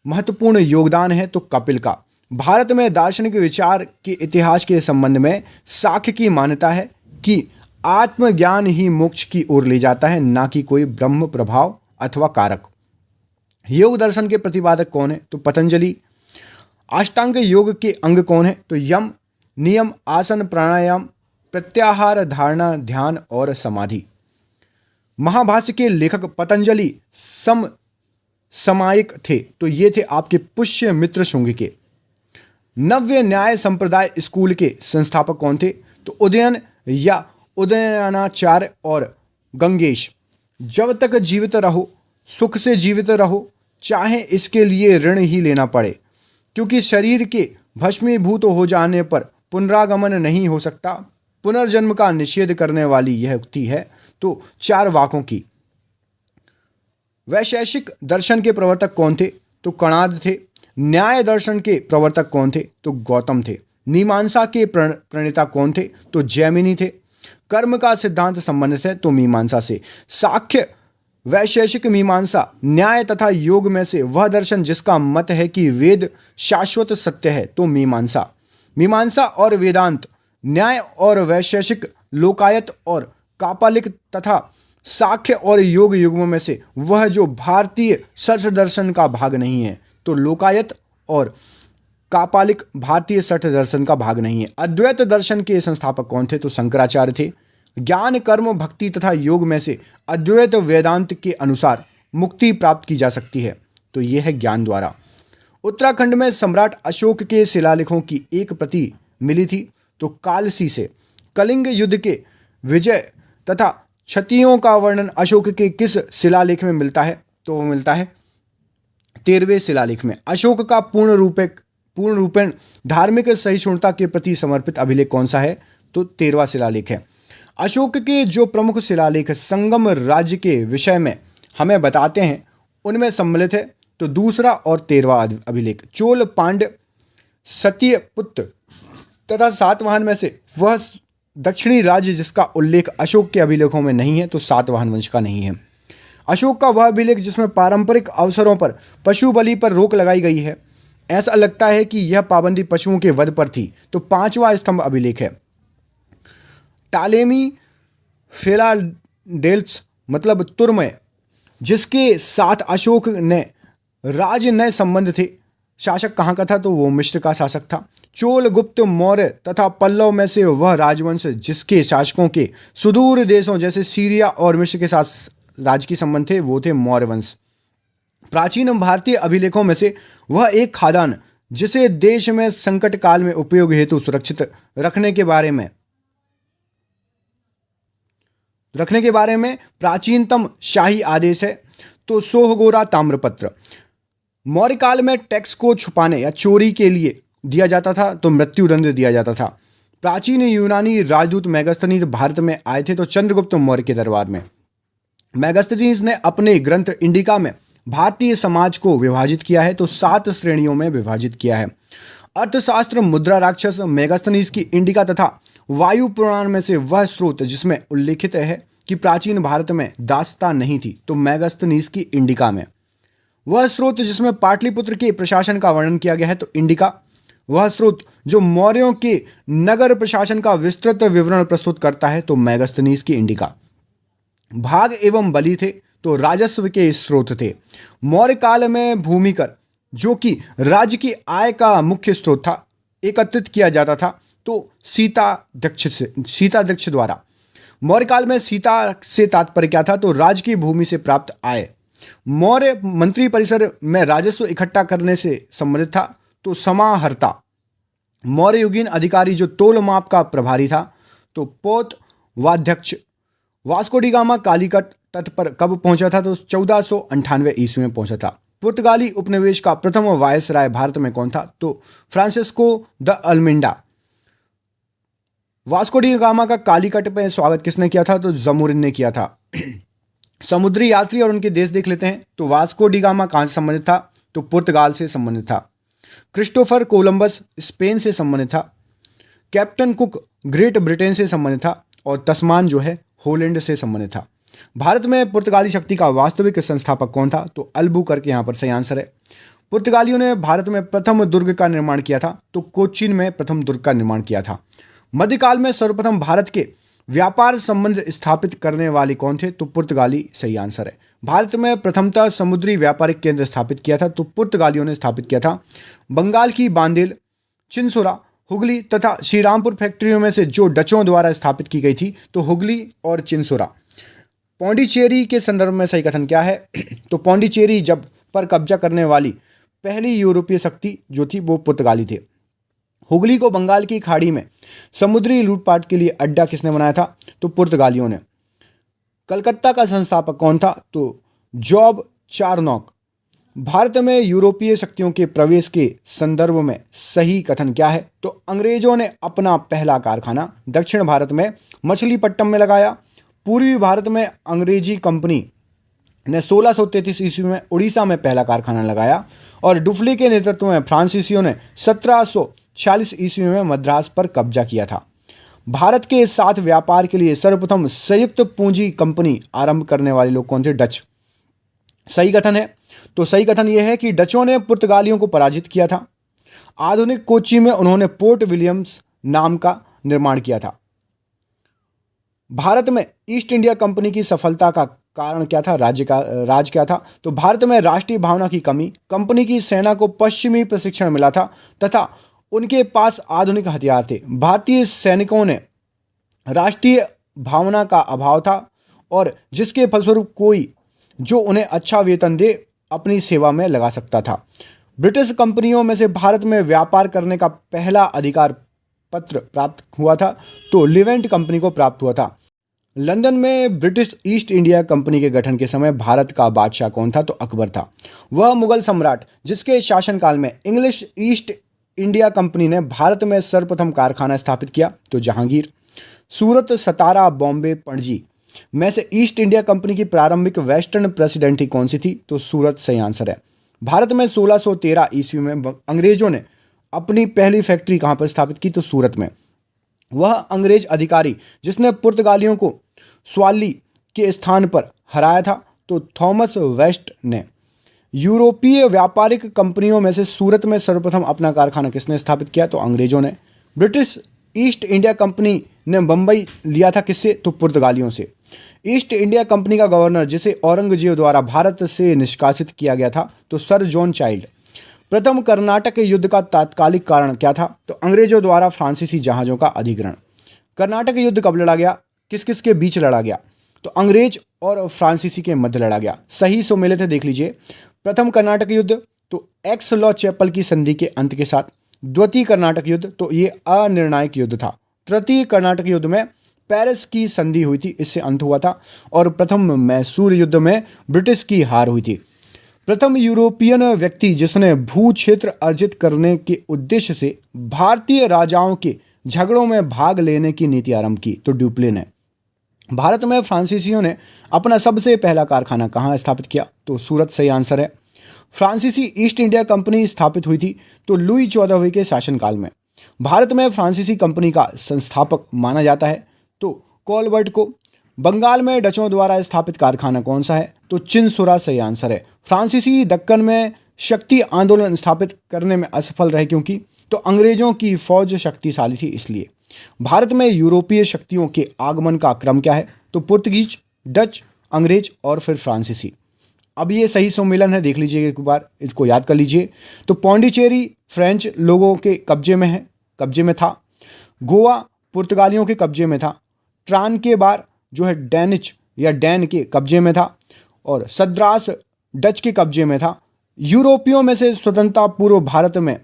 महत्वपूर्ण योगदान है, तो कपिल का। भारत में दार्शनिक विचार के इतिहास के संबंध में साक्य की मान्यता है कि आत्मज्ञान ही मोक्ष की ओर ले जाता है, ना कि कोई ब्रह्म प्रभाव अथवा कारक। योग दर्शन के प्रतिपादक कौन है, तो पतंजलि। अष्टांग योग के अंग कौन है, तो यम, नियम, आसन, प्राणायाम, प्रत्याहार, धारणा, ध्यान और समाधि। महाभाष्य के लेखक पतंजलि समसामयिक थे, तो ये थे आपके पुष्य मित्र शुंग के। नव्य न्याय संप्रदाय स्कूल के संस्थापक कौन थे, तो उदयन या उदयनाचार्य और गंगेश। जब तक जीवित रहो सुख से जीवित रहो, चाहे इसके लिए ऋण ही लेना पड़े, क्योंकि शरीर के भस्मीभूत हो जाने पर पुनरागमन नहीं हो सकता। पुनर्जन्म का निषेध करने वाली यह उक्ति है, तो चारवाकों की। वैशेषिक दर्शन के प्रवर्तक कौन थे, तो कणाद थे। न्याय दर्शन के प्रवर्तक कौन थे, तो गौतम थे। मीमांसा के प्रणेता कौन थे, तो जैमिनी थे। कर्म का सिद्धांत संबंधित है, तो मीमांसा से। साख्य, वैशेषिक, मीमांसा, न्याय तथा योग में से वह दर्शन जिसका मत है कि वेद शाश्वत सत्य है, तो मीमांसा। मीमांसा और वेदांत, न्याय और वैशेषिक, लोकायत और कापालिक तथा साख्य और योग युग्म में से वह जो भारतीय सठ दर्शन का भाग नहीं है, तो लोकायत और कापालिक भारतीय सठ दर्शन का भाग नहीं है। अद्वैत दर्शन के संस्थापक कौन थे, तो शंकराचार्य थे। ज्ञान, कर्म, भक्ति तथा योग में से अद्वैत वेदांत के अनुसार मुक्ति प्राप्त की जा सकती है, तो यह है ज्ञान द्वारा। उत्तराखंड में सम्राट अशोक के शिलालेखों की एक प्रति मिली थी, तो कालसी से। कलिंग युद्ध के विजय तथा क्षतियों का वर्णन अशोक के किस शिलालेख में मिलता है, तो वो मिलता है 13वें शिलालेख में। अशोक का पूर्ण रूपेण धार्मिक सहिष्णुता के प्रति समर्पित अभिलेख कौन सा है, तो 13वां शिलालेख है। अशोक के जो प्रमुख शिलालेख संगम राज्य के विषय में हमें बताते हैं, उनमें सम्मिलित है, तो दूसरा और 13वां अभिलेख। चोल, पांड्य, सत्यपुत्र तथा सातवाहन में से वह दक्षिणी राज्य जिसका उल्लेख अशोक के अभिलेखों में नहीं है, तो सातवाहन वंश का नहीं है। अशोक का वह अभिलेख जिसमें पारंपरिक अवसरों पर पशु बलि पर रोक लगाई गई है, ऐसा लगता है कि यह पाबंदी पशुओं के वध पर थी, तो 5वां स्तंभ अभिलेख है। टालेमी फिलाडेल्फ्स मतलब तुर्मय, जिसके साथ अशोक ने राजनय संबंध थे, शासक कहाँ का था, तो वो मिस्र का शासक था। चोल, गुप्त, मौर्य तथा पल्लव में से वह राजवंश जिसके शासकों के सुदूर देशों जैसे सीरिया और मिस्र के साथ राजकीय संबंध थे, वो थे मौर्य वंश। प्राचीन भारतीय अभिलेखों में से वह एक खादान जिसे देश में संकट काल में उपयोग हेतु सुरक्षित रखने के बारे में प्राचीनतम शाही आदेश है, तो सोहगोरा ताम्रपत्र। मौर्य काल में टैक्स को छुपाने या चोरी के लिए दिया जाता था, तो मृत्युदंड दिया जाता था। प्राचीन यूनानी राजदूत मेगास्थनीज भारत में आए थे, तो चंद्रगुप्त मौर्य के दरबार में। मेगास्थनीज ने अपने ग्रंथ इंडिका में भारतीय समाज को विभाजित किया है तो 7 श्रेणियों में विभाजित किया है। अर्थशास्त्र, मुद्रा राक्षस, मेगास्थनीज की इंडिका तथा वायु पुराण में से वह स्रोत जिसमें उल्लिखित है कि प्राचीन भारत में दासता नहीं थी तो मेगास्थनीज की इंडिका में। वह स्रोत जिसमें पाटलिपुत्र के प्रशासन का वर्णन किया गया है तो इंडिका। वह स्रोत जो मौर्यों के नगर प्रशासन का विस्तृत विवरण प्रस्तुत करता है तो मेगास्थनीज की इंडिका। भाग एवं बलि थे तो राजस्व के स्रोत थे। मौर्य काल में भूमि कर जो कि राज्य की आय का मुख्य स्रोत था एकत्रित किया जाता था तो सीताध्यक्ष द्वारा। मौर्य काल में सीता से तात्पर्य क्या था तो राज्य की भूमि से प्राप्त आय। मौर्य मंत्री परिसर में राजस्व इकट्ठा करने से संबंधित था तो समाहर्ता। मौर्य युगीन अधिकारी जो तोल माप का प्रभारी था तो पोत वाध्यक्ष। वास्को डी गामा कालीकट तट पर कब पहुंचा था तो 1498 ईस्वी में पहुंचा था। पुर्तगाली उपनिवेश का प्रथम वायसराय भारत में कौन था तो Francisco de Almeida. Vasco da Gama का कालीकट में स्वागत किसने किया था तो जमोरिन ने किया था। समुद्री यात्री और उनके देश देख लेते हैं तो वास्को डी गामा कहां से संबंधित था तो पुर्तगाल से संबंधित था। क्रिस्टोफर कोलंबस स्पेन से संबंधित था। कैप्टन कुक ग्रेट ब्रिटेन से संबंधित था और तस्मान जो है हॉलैंड से संबंधित था। भारत में पुर्तगाली शक्ति का वास्तविक संस्थापक कौन था तो अल्बुकर्क यहाँ पर सही आंसर है। पुर्तगालियों ने भारत में प्रथम दुर्ग का निर्माण किया था तो कोचीन में प्रथम दुर्ग का निर्माण किया था। मध्यकाल में सर्वप्रथम भारत के व्यापार संबंध स्थापित करने वाले कौन थे तो पुर्तगाली सही आंसर है। भारत में प्रथमतः समुद्री व्यापारिक केंद्र स्थापित किया था तो पुर्तगालियों ने स्थापित किया था। बंगाल की बांदेल, चिंसोरा, हुगली तथा श्रीरामपुर फैक्ट्रियों में से जो डचों द्वारा स्थापित की गई थी तो हुगली और चिंसोरा। पौंडीचेरी के संदर्भ में सही कथन क्या है तो पौंडीचेरी जब पर कब्जा करने वाली पहली यूरोपीय शक्ति जो थी वो पुर्तगाली थे। हुगली को बंगाल की खाड़ी में समुद्री लूटपाट के लिए अड्डा किसने बनाया था तो पुर्तगालियों ने। कलकत्ता का संस्थापक कौन था तो जॉब चारनॉक। भारत में यूरोपीय शक्तियों के प्रवेश के संदर्भ में सही कथन क्या है तो अंग्रेजों ने अपना पहला कारखाना दक्षिण भारत में मछलीपट्टनम में लगाया। पूर्वी भारत में अंग्रेजी कंपनी ने 1633 ईस्वी में उड़ीसा में पहला कारखाना लगाया और डुफली के नेतृत्व में फ्रांसीसियों ने 1746 ईस्वी में मद्रास पर कब्जा किया था। भारत के साथ व्यापार के लिए सर्वप्रथम संयुक्त पूंजी कंपनी आरंभ करने वाले लोग कौन थे डच। सही कथन है तो सही कथन यह है कि डचों ने पुर्तगालियों को पराजित किया था। आधुनिक कोच्चि में उन्होंने पोर्ट विलियम्स नाम का निर्माण किया था। भारत में ईस्ट इंडिया कंपनी की सफलता का कारण क्या था राज क्या था तो भारत में राष्ट्रीय भावना की कमी, कंपनी की सेना को पश्चिमी प्रशिक्षण मिला था तथा उनके पास आधुनिक हथियार थे। भारतीय सैनिकों ने राष्ट्रीय भावना का अभाव था और जिसके फलस्वरूप कोई जो उन्हें अच्छा वेतन दे अपनी सेवा में लगा सकता था। ब्रिटिश कंपनियों में से भारत में व्यापार करने का पहला अधिकार पत्र प्राप्त हुआ था तो लिवेंट कंपनी को प्राप्त हुआ था। लंदन में ब्रिटिश ईस्ट इंडिया कंपनी के गठन के समय भारत का बादशाह कौन था तो अकबर था। वह मुगल सम्राट जिसके शासनकाल में इंग्लिश ईस्ट इंडिया कंपनी ने भारत में सर्वप्रथम कारखाना स्थापित किया तो जहांगीर। सूरत, सतारा, बॉम्बे, पणजी में से ईस्ट इंडिया कंपनी की प्रारंभिक वेस्टर्न प्रेसिडेंट कौन सी थी तो सूरत सही आंसर है। भारत में 1613 ईस्वी में अंग्रेजों ने अपनी पहली फैक्ट्री कहां पर स्थापित की तो सूरत में। वह अंग्रेज अधिकारी जिसने पुर्तगालियों को स्वाली के स्थान पर हराया था तो थॉमस वेस्ट ने। यूरोपीय व्यापारिक कंपनियों में से सूरत में सर्वप्रथम अपना कारखाना किसने स्थापित किया तो अंग्रेजों ने। ब्रिटिश ईस्ट इंडिया कंपनी ने बंबई लिया था किससे तो पुर्तगालियों से। ईस्ट इंडिया कंपनी का गवर्नर जिसे औरंगजेब द्वारा भारत से निष्कासित किया गया था तो सर जॉन चाइल्ड। प्रथम कर्नाटक युद्ध का तात्कालिक कारण क्या था तो अंग्रेजों द्वारा फ्रांसीसी जहाज़ों का अधिग्रहण। कर्नाटक युद्ध कब लड़ा गया, किस किस के बीच लड़ा गया तो अंग्रेज और फ्रांसीसी के मध्य लड़ा गया। सही सो मिले थे देख लीजिए। प्रथम कर्नाटक युद्ध तो एक्स लॉ चैपल की संधि के अंत के साथ। द्वितीय कर्नाटक युद्ध तो ये अनिर्णायक युद्ध था। तृतीय कर्नाटक युद्ध में पेरिस की संधि हुई थी, इससे अंत हुआ था। और प्रथम मैसूर युद्ध में ब्रिटिश की हार हुई थी। प्रथम यूरोपियन व्यक्ति जिसने भू क्षेत्र अर्जित करने के उद्देश्य से भारतीय राजाओं के झगड़ों में भाग लेने की नीति आरंभ की तो ड्यूप्लेन है। भारत में फ्रांसीसियों ने अपना सबसे पहला कारखाना कहाँ स्थापित किया? तो सूरत सही आंसर है। फ्रांसीसी ईस्ट इंडिया कंपनी स्थापित हुई थी तो लुई 14वें के शासनकाल में। भारत में फ्रांसीसी कंपनी का संस्थापक माना जाता है तो कोलबर्ट को। बंगाल में डचों द्वारा स्थापित कारखाना कौन सा है? तो चिनसुरा सही आंसर है। फ्रांसीसी दक्कन में शक्ति आंदोलन स्थापित करने में असफल रहे क्योंकि? तो अंग्रेजों की फौज शक्तिशाली थी इसलिए। भारत में यूरोपीय शक्तियों के आगमन का क्रम क्या है? तो पुर्तगीज, डच, अंग्रेज और फिर फ्रांसीसी। अब ये सही सम्मेलन है, देख लीजिए एक बार, इसको याद कर लीजिए। तो पौंडीचेरी फ्रेंच लोगों के कब्जे में था। गोवा पुर्तगालियों के कब्जे में था। ट्रान के बार जो है डैनिच या डैन के कब्जे में था और सद्रास डच के कब्जे में था। यूरोपियों में से स्वतंत्रता पूर्व भारत में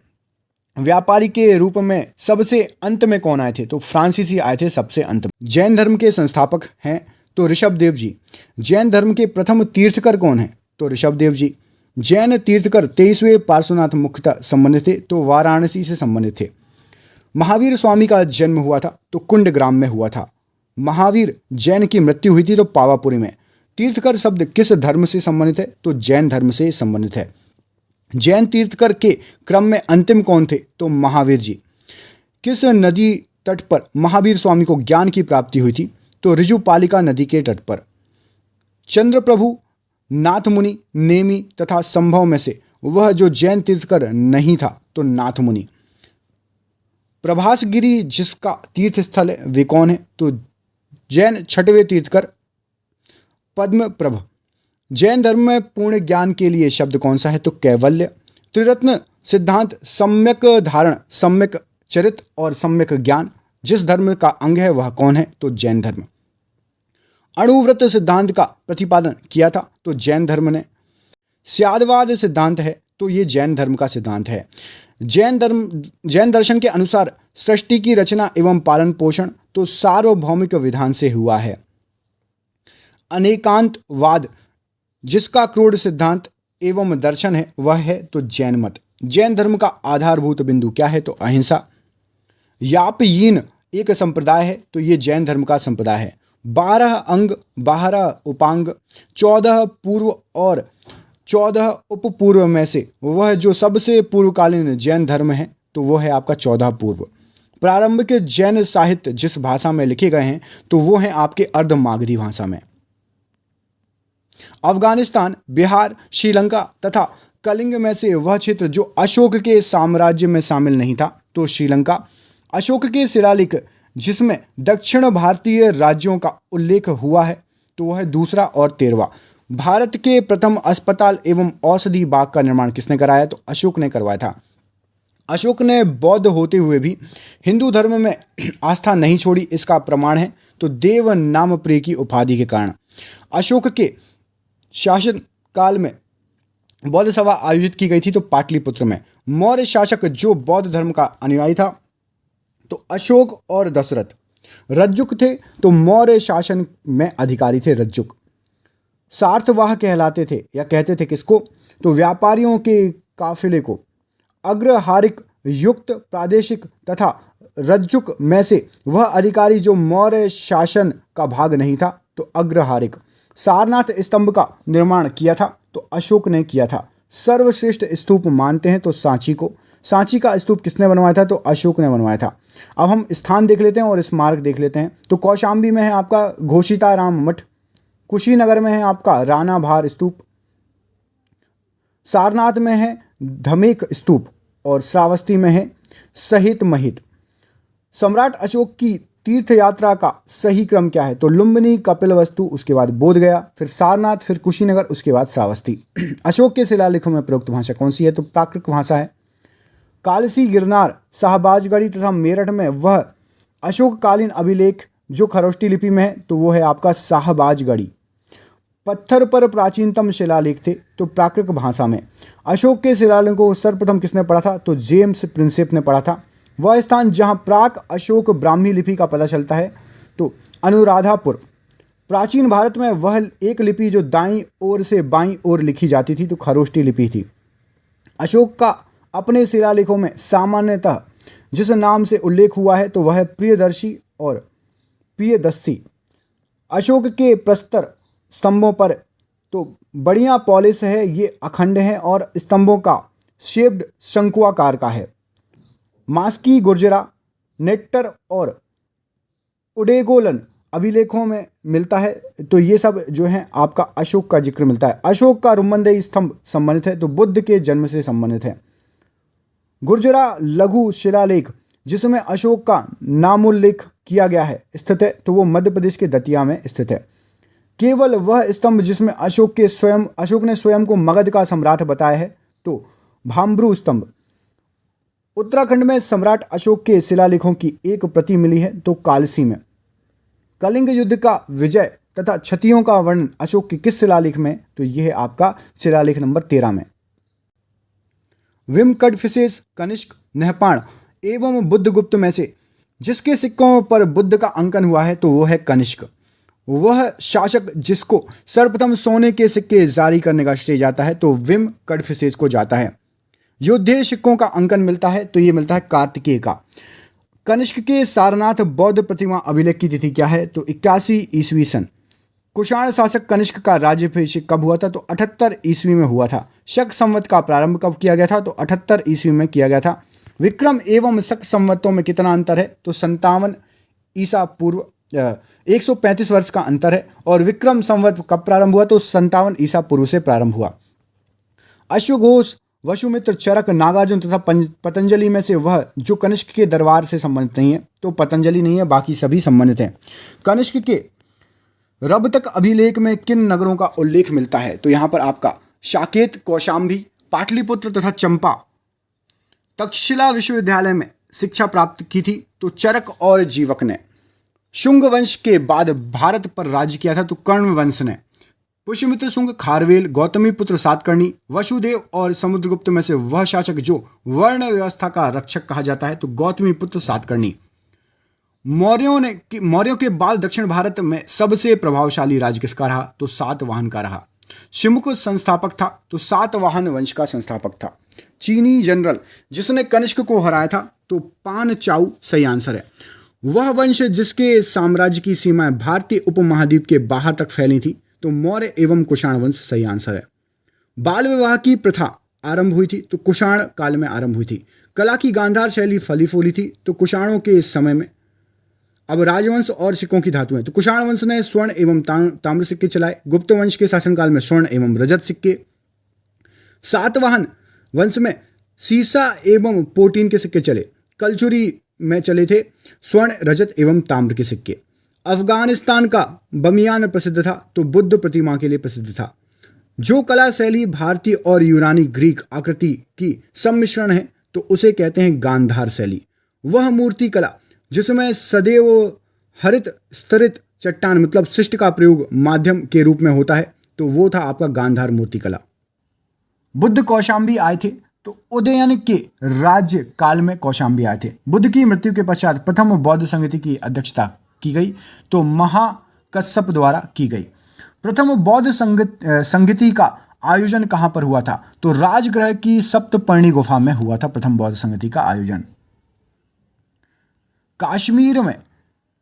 व्यापारी के रूप में सबसे अंत में कौन आए थे? तो फ्रांसीसी आए थे सबसे अंत में। जैन धर्म के संस्थापक हैं तो ऋषभदेव जी। जैन धर्म के प्रथम तीर्थकर कौन है? तो ऋषभदेव जी। जैन तीर्थकर 23वें पार्श्वनाथ मुख्यतः संबंधित थे तो वाराणसी से संबंधित थे। महावीर स्वामी का जन्म हुआ था तो कुंडग्राम में हुआ था। महावीर जैन की मृत्यु हुई थी तो पावापुरी में। तीर्थकर शब्द किस धर्म से संबंधित है? तो जैन धर्म से संबंधित है। जैन तीर्थकर के क्रम में अंतिम कौन थे? तो महावीर जी। किस नदी तट पर महावीर स्वामी को ज्ञान की प्राप्ति हुई थी? तो ऋजुपालिका नदी के तट पर। चंद्रप्रभु, नाथ मुनि, नेमी तथा संभव में से वह जो जैन तीर्थकर नहीं था? तो नाथ मुनि। प्रभासगिरी जिसका तीर्थ स्थल है वे कौन है? तो जैन छठवें तीर्थकर पद्मप्रभ। जैन धर्म में पूर्ण ज्ञान के लिए शब्द कौन सा है? तो कैवल्य। त्रिरत्न सिद्धांत सम्यक धारण, सम्यक चरित और सम्यक ज्ञान जिस धर्म का अंग है वह कौन है? तो जैन धर्म। अणुव्रत सिद्धांत का प्रतिपादन किया था तो जैन धर्म ने। स्यादवाद सिद्धांत है तो ये जैन धर्म का सिद्धांत है। जैन दर्शन के अनुसार सृष्टि की रचना एवं पालन पोषण तो सार्वभौमिक विधान से हुआ है। अनेकांतवाद जिसका क्रोध सिद्धांत एवं दर्शन है वह है तो जैन मत। जैन धर्म का आधारभूत बिंदु क्या है? तो अहिंसा। यापयीन एक संप्रदाय है तो ये जैन धर्म का संप्रदाय है। 12 अंग, 12 उपांग, 14 पूर्व और 14 उपपूर्व में से वह जो सबसे पूर्वकालीन जैन धर्म है तो वह है आपका 14 पूर्व। प्रारंभिक जैन साहित्य जिस भाषा में लिखे गए हैं तो वो हैं आपके अर्धमागधी भाषा में। अफगानिस्तान, बिहार, श्रीलंका तथा कलिंग में से वह क्षेत्र जो अशोक के साम्राज्य में शामिल नहीं था तो श्रीलंका। अशोक के शिलालेख जिसमें दक्षिण भारतीय राज्यों का उल्लेख हुआ है तो वह है दूसरा और 13वां। भारत के प्रथम अस्पताल एवं औषधि बाग का निर्माण किसने कराया? तो अशोक ने करवाया था। अशोक ने बौद्ध होते हुए भी हिंदू धर्म में आस्था नहीं छोड़ी, इसका प्रमाण है तो देव नाम प्रिय की उपाधि के कारण। अशोक के शासन काल में बौद्ध सभा आयोजित की गई थी तो पाटलिपुत्र में। मौर्य शासक जो बौद्ध धर्म का अनुयायी था तो अशोक और दशरथ। रज्जुक थे तो मौर्य शासन में अधिकारी थे रज्जुक। सार्थवाह कहलाते थे या कहते थे किसको? तो व्यापारियों के काफिले को। अग्रहारिक युक्त प्रादेशिक तथा रज्जुक में से वह अधिकारी जो मौर्य शासन का भाग नहीं था तो अग्रहारिक। सारनाथ स्तंभ का निर्माण किया था तो अशोक ने किया था। सर्वश्रेष्ठ स्तूप मानते हैं तो सांची को। सांची का स्तूप किसने बनवाया था? तो अशोक ने बनवाया था। अब हम स्थान देख लेते हैं और स्मारक देख लेते हैं। तो कौशाम्बी में है आपका घोषिताराम मठ, कुशीनगर में है आपका राणा भार स्तूप, सारनाथ में है धमेक स्तूप और श्रावस्ती में है सहित महित। सम्राट अशोक की तीर्थ यात्रा का सही क्रम क्या है? तो लुम्बिनी, कपिलवस्तु, उसके बाद बोधगया, फिर सारनाथ, फिर कुशीनगर, उसके बाद श्रावस्ती। अशोक के शिलालेखों में प्रयुक्त भाषा कौन सी है? तो प्राकृत भाषा है। कालसी, गिरनार, शाहबाजगढ़ी तथा मेरठ में वह अशोककालीन अभिलेख जो खरोष्टी लिपि में है तो वो है आपका शाहबाजगढ़ी। पत्थर पर प्राचीनतम शिलालेख थे तो प्राकृत भाषा में। अशोक के शिलालेख को सर्वप्रथम किसने पढ़ा था? तो जेम्स प्रिंसेप ने पढ़ा था। वह स्थान जहां प्राक अशोक ब्राह्मी लिपि का पता चलता है तो अनुराधापुर। प्राचीन भारत में वह एक लिपि जो दाईं ओर से बाईं ओर लिखी जाती थी तो खरोष्टी लिपि थी। अशोक का अपने शिलालेखों में सामान्यतः जिस नाम से उल्लेख हुआ है तो वह है प्रियदर्शी और प्रियदस्सी। अशोक के प्रस्तर स्तंभों पर तो बढ़िया पॉलिश है, ये अखंड है और स्तंभों का शेप्ड शंकुआकार का है। मास्की गुर्जरा, नेट्टर और उडेगोलन अभिलेखों में मिलता है। तो ये सब जो है आपका अशोक का जिक्र मिलता है। अशोक का रुमंदेही स्तंभ संबंधित है तो बुद्ध के जन्म से संबंधित है। गुर्जरा लघु शिलालेख जिसमें अशोक का नामोल्लेख किया गया है स्थित है तो वो मध्य प्रदेश के दतिया में स्थित है। केवल वह स्तंभ जिसमें अशोक ने स्वयं को मगध का सम्राट बताया है तो भाम्ब्रू स्तंभ। उत्तराखंड में सम्राट अशोक के शिलालेखों की एक प्रति मिली है तो कालसी में। कलिंग युद्ध का विजय तथा क्षतियों का वर्णन अशोक के किस शिलालेख में, तो यह है आपका शिलालेख नंबर 13 में। विम कडफिसेस कनिष्क नहपाण एवं बुद्धगुप्त में से जिसके सिक्कों पर बुद्ध का अंकन हुआ है तो वो है कनिष्क। वह शासक जिसको सर्वप्रथम सोने के सिक्के जारी करने का श्रेय जाता है तो विम कडफिसेस को जाता है। योद्धेय सिक्कों का अंकन मिलता है तो ये मिलता है कार्तिकेय का। कनिष्क के सारनाथ बौद्ध प्रतिमा अभिलेख की तिथि क्या है तो 81 ईस्वी सन। कुषाण शासक कनिष्क का राज्याभिषेक कब हुआ था तो 78 ईस्वी में हुआ था। शक संवत का प्रारंभ कब किया गया था तो 78 ईस्वी में किया गया था। विक्रम एवं शक संवतों में कितना अंतर है तो 57 ईसा पूर्व 135 वर्ष का अंतर है। और विक्रम संवत कब प्रारंभ हुआ तो 57 ईसा पूर्व से प्रारंभ हुआ। अश्वघोष, वसुमित्र, चरक, नागार्जुन तथा पतंजलि में से वह जो कनिष्क के दरबार से संबंधित नहीं है तो पतंजलि नहीं है, बाकी सभी संबंधित हैं। कनिष्क के रबतक अभिलेख में किन नगरों का उल्लेख मिलता है तो यहाँ पर आपका साकेत, कौशाम्बी, पाटलिपुत्र तथा चंपा। तक्षशिला विश्वविद्यालय में शिक्षा प्राप्त की थी तो चरक और जीवक ने। शुंग वंश के बाद भारत पर राज्य किया था तो कर्ण वंश ने। पुष्यमित्र शुंग, खारवेल, गौतमी पुत्र सातकर्णी, वसुदेव और समुद्रगुप्त में से वह शासक जो वर्ण व्यवस्था का रक्षक कहा जाता है तो गौतमी पुत्र सातकर्णी। मौर्यों के बाद दक्षिण भारत में सबसे प्रभावशाली राज्य किसका रहा तो सातवाहन का रहा। शिमुक संस्थापक था तो सातवाहन वंश का संस्थापक था। चीनी जनरल जिसने कनिष्क को हराया था तो पान चाउ सही आंसर है। वह वंश जिसके साम्राज्य की सीमाएं भारतीय उपमहाद्वीप के बाहर तक फैली थी तो मौर्य एवं कुषाण वंश सही आंसर है। बाल विवाह की प्रथा आरंभ हुई थी तो कुषाण काल में आरंभ हुई थी। कला की गांधार शैली फली फूली थी तो कुषाणों के समय में। अब राजवंश और सिक्कों की धातुएं तो कुषाण वंश ने स्वर्ण एवं ताम्र सिक्के चलाए। गुप्त वंश के शासनकाल में स्वर्ण एवं रजत सिक्के। सातवाहन वंश में सीसा एवं पोटीन के सिक्के चले। कलचुरी में चले थे स्वर्ण, रजत एवं ताम्र के सिक्के। अफगानिस्तान का बमियान प्रसिद्ध था तो बुद्ध प्रतिमा के लिए प्रसिद्ध था। जो कला शैली भारतीय और यूनानी ग्रीक आकृति की सम्मिश्रण है तो उसे कहते हैं गांधार शैली। वह मूर्ति कला जिसमें सदैव हरित स्तरित चट्टान मतलब शिष्ट का प्रयोग माध्यम के रूप में होता है तो वो था आपका गांधार मूर्ति कला। बुद्ध कौशाम्बी आए थे तो उदयन के राज्य काल में कौशाम्बी आए थे। बुद्ध की मृत्यु के पश्चात प्रथम बौद्ध संगति की अध्यक्षता की गई तो महाकश्यप द्वारा की गई। प्रथम बौद्ध संगति का आयोजन कहां पर हुआ था तो राजगृह की सप्तपर्णी गुफा में हुआ था प्रथम बौद्ध संगति का आयोजन। कश्मीर में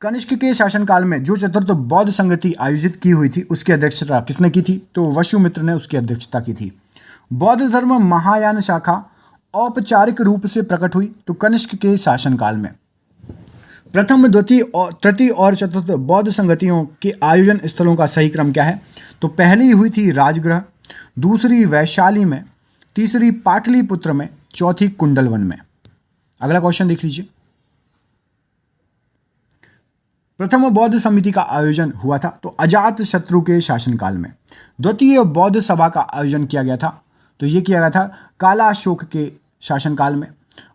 कनिष्क के शासनकाल में जो चतुर्थ बौद्ध संगति आयोजित की हुई थी उसकी अध्यक्षता किसने की थी तो वसुमित्र ने उसकी अध्यक्षता की थी। बौद्ध धर्म महायान शाखा औपचारिक रूप से प्रकट हुई तो कनिष्क के शासनकाल में। प्रथम, द्वितीय और तृतीय और चतुर्थ बौद्ध संगतियों के आयोजन स्थलों का सही क्रम क्या है तो पहली हुई थी राजगृह, दूसरी वैशाली में, तीसरी पाटलिपुत्र में, चौथी कुंडलवन में। अगला क्वेश्चन देख लीजिए। प्रथम बौद्ध समिति का आयोजन हुआ था तो अजात शत्रु के शासनकाल में। द्वितीय बौद्ध सभा का आयोजन किया गया था तो ये किया गया था कालाशोक के शासनकाल में।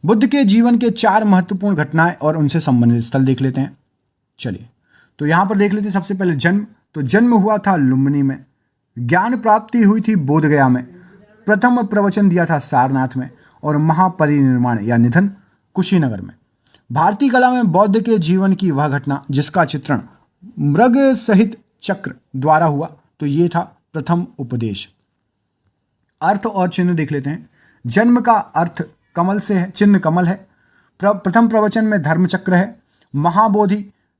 बुद्ध के जीवन के 4 महत्वपूर्ण घटनाएं और उनसे संबंधित स्थल देख लेते हैं। चलिए तो यहां पर देख लेते हैं। सबसे पहले जन्म, तो जन्म हुआ था लुम्बिनी में। ज्ञान प्राप्ति हुई थी बोधगया में। प्रथम प्रवचन दिया था सारनाथ में। और महापरिनिर्वाण या निधन कुशीनगर में। भारतीय कला में बौद्ध के जीवन की वह घटना जिसका चित्रण मृग सहित चक्र द्वारा हुआ तो ये था प्रथम उपदेश। अर्थ और चिन्ह देख लेते हैं। जन्म का अर्थ कमल से है, चिन्ह कमल है। प्रथम प्रवचन में धर्मचक्र है। महाबोधि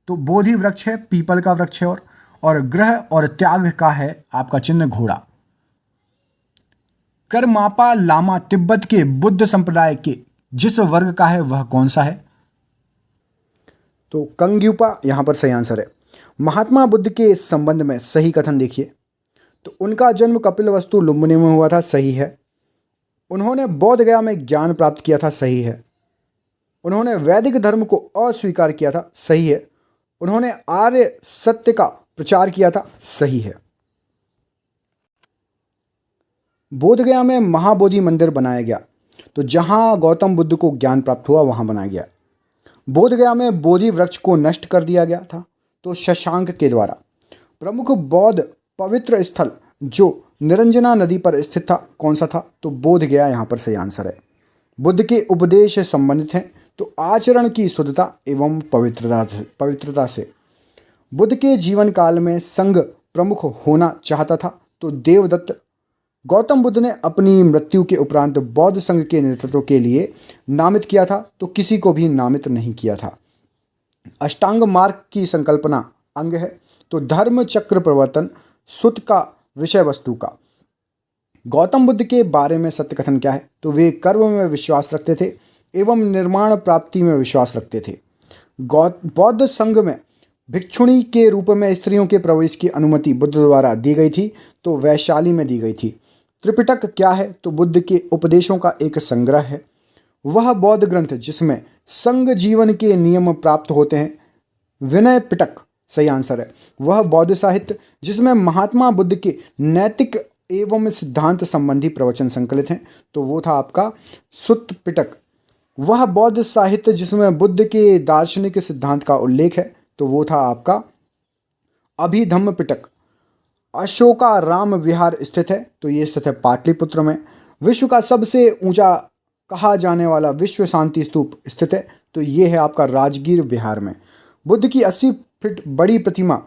तो बोधि वृक्ष है, पीपल का वृक्ष है। और ग्रह और त्याग का है आपका चिन्ह घोड़ा। करमापा लामा तिब्बत के बुद्ध संप्रदाय के जिस वर्ग का है वह कौन सा है? तो कंग्युपा यहाँ पर सही आंसर है। महात्मा बुद्ध के इस संबंध में सही कथन देखिए। तो उनका जन्म कपिलवस्तु लुम्बिनी में हुआ था, सही है। उन्होंने बोध गया में ज्ञान प्राप्त किया था, सही है। उन्होंने वैदिक धर्म को अस्वीकार किया था, सही है। उन्होंने आर्य सत्य का प्रचार किया था, सही है। बोध गया में महाबोधि मंदिर बनाया गया, तो जहां गौतम बुद्ध को ज्ञान प्राप्त हुआ वहां बनाया गया। बोध गया में बोधि वृक्ष को नष्ट कर दिया गया था, तो शशांक के द्वारा। प्रमुख बौद्ध पवित्र स्थल जो निरंजना नदी पर स्थित था, कौन सा था? तो बोध गया यहाँ पर सही आंसर है। बुद्ध के उपदेश संबंधित हैं, तो आचरण की शुद्धता एवं पवित्रता से। बुद्ध के जीवन काल में संघ प्रमुख होना चाहता था, तो देवदत्त। गौतम बुद्ध ने अपनी मृत्यु के उपरांत बौद्ध संघ के नेतृत्व के लिए नामित किया था, तो किसी को भी नामित नहीं किया था। अष्टांग मार्ग की संकल्पना अंग है, तो धर्म चक्र प्रवर्तन सुत का विषय वस्तु का। गौतम बुद्ध के बारे में सत्य कथन क्या है? तो वे कर्म में विश्वास रखते थे एवं निर्माण प्राप्ति में विश्वास रखते थे। बौद्ध संघ में भिक्षुणी के रूप में स्त्रियों के प्रवेश की अनुमति बुद्ध द्वारा दी गई थी, तो वैशाली में दी गई थी। त्रिपिटक क्या है? तो बुद्ध के उपदेशों का एक संग्रह है। वह बौद्ध ग्रंथ जिसमें संघ जीवन के नियम प्राप्त होते हैं। विनय पिटक सही आंसर है। वह बौद्ध साहित्य जिसमें महात्मा बुद्ध के नैतिक एवं सिद्धांत संबंधी प्रवचन संकलित हैं, तो वो था आपका सुत्त पिटक। वह बौद्ध साहित्य जिसमें बुद्ध के दार्शनिक सिद्धांत का उल्लेख है, तो वो था आपका अभिधम्म पिटक। अशोका राम विहार स्थित है, तो ये स्थित है पाटलिपुत्र में। विश्व का सबसे ऊंचा कहा जाने वाला विश्व शांति स्तूप स्थित है, तो ये है आपका राजगीर बिहार में। बुद्ध की 80 फीट बड़ी प्रतिमा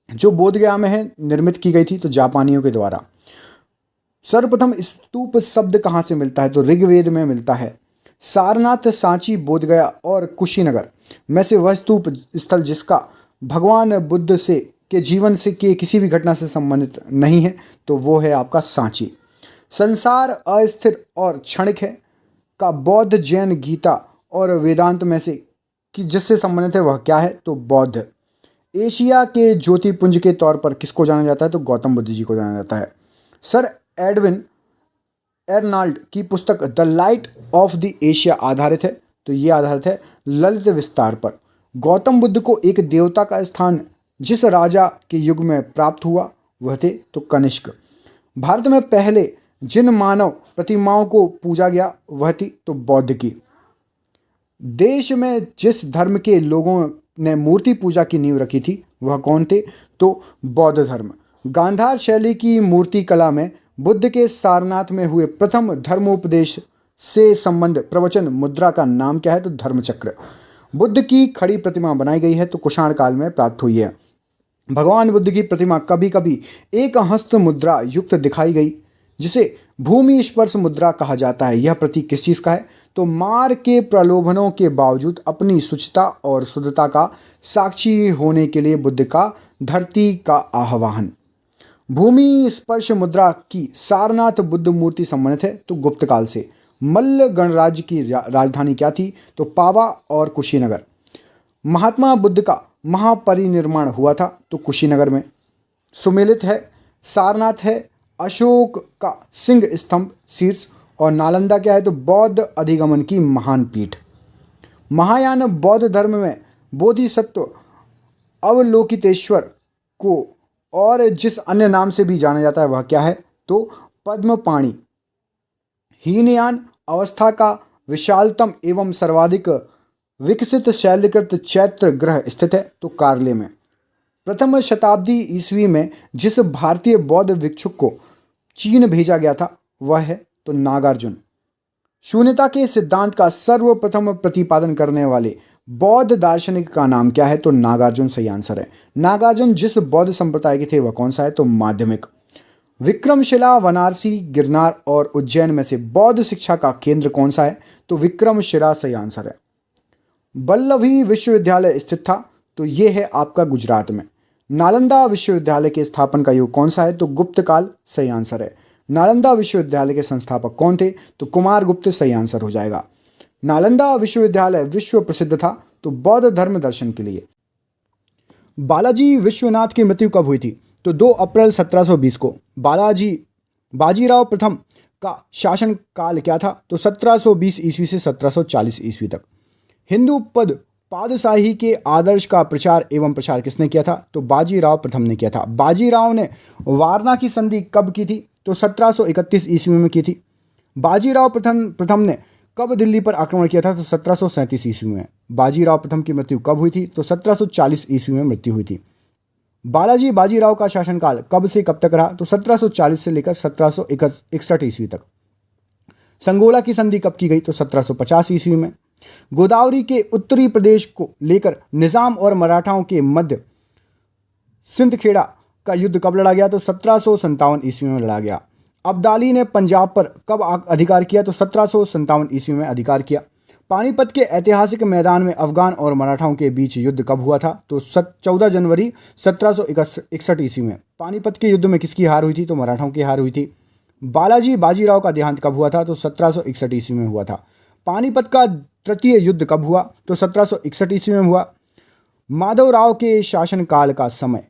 जो बोधगया में है निर्मित की गई थी, तो जापानियों के द्वारा। सर्वप्रथम स्तूप शब्द कहाँ से मिलता है? तो ऋग्वेद में मिलता है। सारनाथ, सांची, बोधगया और कुशीनगर में से वह स्तूप स्थल जिसका भगवान बुद्ध से के जीवन से के किसी भी घटना से संबंधित नहीं है, तो वो है आपका सांची। संसार अस्थिर और क्षणिक है का बौद्ध, जैन, गीता और वेदांत में से कि जिससे संबंधित है वह क्या है? तो बौद्ध। एशिया के ज्योतिपुंज के तौर पर किसको जाना जाता है? तो गौतम बुद्ध जी को जाना जाता है। सर एडविन एर्नाल्ड की पुस्तक the light of the Asia आधारित है, तो ये आधारित है ललित विस्तार पर। गौतम बुद्ध को एक देवता का स्थान जिस राजा के युग में प्राप्त हुआ वह थे तो कनिष्क। भारत में पहले जिन मानव प्रतिमाओं को पूजा गया वह थी तो बौद्ध की। देश में जिस धर्म के लोगों ने मूर्ति पूजा की नींव रखी थी वह कौन थे? तो बौद्ध धर्म। गांधार शैली की मूर्ति कला में बुद्ध के सारनाथ में हुए प्रथम धर्मोपदेश से संबंध प्रवचन मुद्रा का नाम क्या है? तो धर्मचक्र। बुद्ध की खड़ी प्रतिमा बनाई गई है तो कुषाण काल में प्राप्त हुई है। भगवान बुद्ध की प्रतिमा कभी कभी एक हस्त मुद्रा युक्त दिखाई गई जिसे भूमि स्पर्श मुद्रा कहा जाता है। यह प्रतीक किस चीज़ का है? तो मार के प्रलोभनों के बावजूद अपनी शुचिता और शुद्धता का साक्षी होने के लिए बुद्ध का धरती का आह्वान। भूमि स्पर्श मुद्रा की सारनाथ बुद्ध मूर्ति संबंधित है तो गुप्त काल से। मल्ल गणराज्य की राजधानी क्या थी? तो पावा और कुशीनगर। महात्मा बुद्ध का महापरिनिर्वाण हुआ था तो कुशीनगर में। सुमेलित है, सारनाथ है, अशोक का सिंह स्तंभ शीर्ष, और नालंदा क्या है? तो बौद्ध अधिगमन की महान पीठ। महायान बौद्ध धर्म में बोधिसत्व अवलोकितेश्वर को और जिस अन्य नाम से भी जाना जाता है वह क्या है? तो पद्मपाणि। हीनयान अवस्था का विशालतम एवं सर्वाधिक विकसित शैलकृत चैत्र ग्रह स्थित है तो कार्ले में। प्रथम शताब्दी ईस्वी में जिस भारतीय बौद्ध भिक्षुक को चीन भेजा गया था वह है तो नागार्जुन। शून्यता के सिद्धांत का सर्वप्रथम प्रतिपादन करने वाले बौद्ध दार्शनिक का नाम क्या है? तो नागार्जुन सही आंसर है। नागार्जुन जिस बौद्ध संप्रदाय के थे वह कौन सा है? तो माध्यमिक। विक्रमशिला, वाराणसी, गिरनार और उज्जैन में से बौद्ध शिक्षा का केंद्र कौन सा है? तो विक्रमशिला सही आंसर है। वल्लभी विश्वविद्यालय स्थित था तो ये है आपका गुजरात में। नालंदा विश्वविद्यालय के स्थापन का युग कौन सा है? तो गुप्त काल सही आंसर है। नालंदा विश्वविद्यालय के संस्थापक कौन थे? तो कुमार गुप्त सही आंसर हो जाएगा। नालंदा विश्वविद्यालय विश्व प्रसिद्ध था तो बौद्ध धर्म दर्शन के लिए। बालाजी विश्वनाथ की मृत्यु कब हुई थी? तो 2 अप्रैल 1720 को। बाजीराव प्रथम का शासन काल क्या था? तो 1720 ईस्वी से 1740 ईस्वी तक। हिंदू पादशाही के आदर्श का प्रचार एवं प्रसार किसने किया था? तो बाजीराव प्रथम ने किया था। बाजीराव ने वारणा की संधि कब की थी? तो 1731 ईस्वी में की थी। बाजीराव प्रथम ने कब दिल्ली पर आक्रमण किया था? तो 1737 ईस्वी में। बाजीराव प्रथम की मृत्यु कब हुई थी? तो 1740 ईस्वी में मृत्यु हुई थी। बाजीराव का शासनकाल कब से कब तक रहा? तो 1740 से लेकर 1761 ईस्वी तक। संगोला की संधि कब की गई? तो 1750 ईस्वी में। गोदावरी के उत्तरी प्रदेश को लेकर निजाम और मराठाओं के मध्य सिंदखेड़ा का युद्ध कब लड़ा गया? तो 1757 ईस्वी में लड़ा गया। अब्दाली ने पंजाब पर कब अधिकार किया? तो 1757 ईस्वी में अधिकार किया। पानीपत के ऐतिहासिक मैदान में अफगान और मराठाओं के बीच युद्ध कब हुआ था? तो 14 जनवरी 1761 ईस्वी में। पानीपत के युद्ध में किसकी हार हुई थी? तो मराठाओं की हार हुई थी। बाजीराव का देहांत कब हुआ था? तो 1761 ईस्वी में हुआ था। पानीपत का तृतीय युद्ध कब हुआ? तो 1761 ईस्वी में हुआ। माधवराव के शासनकाल का समय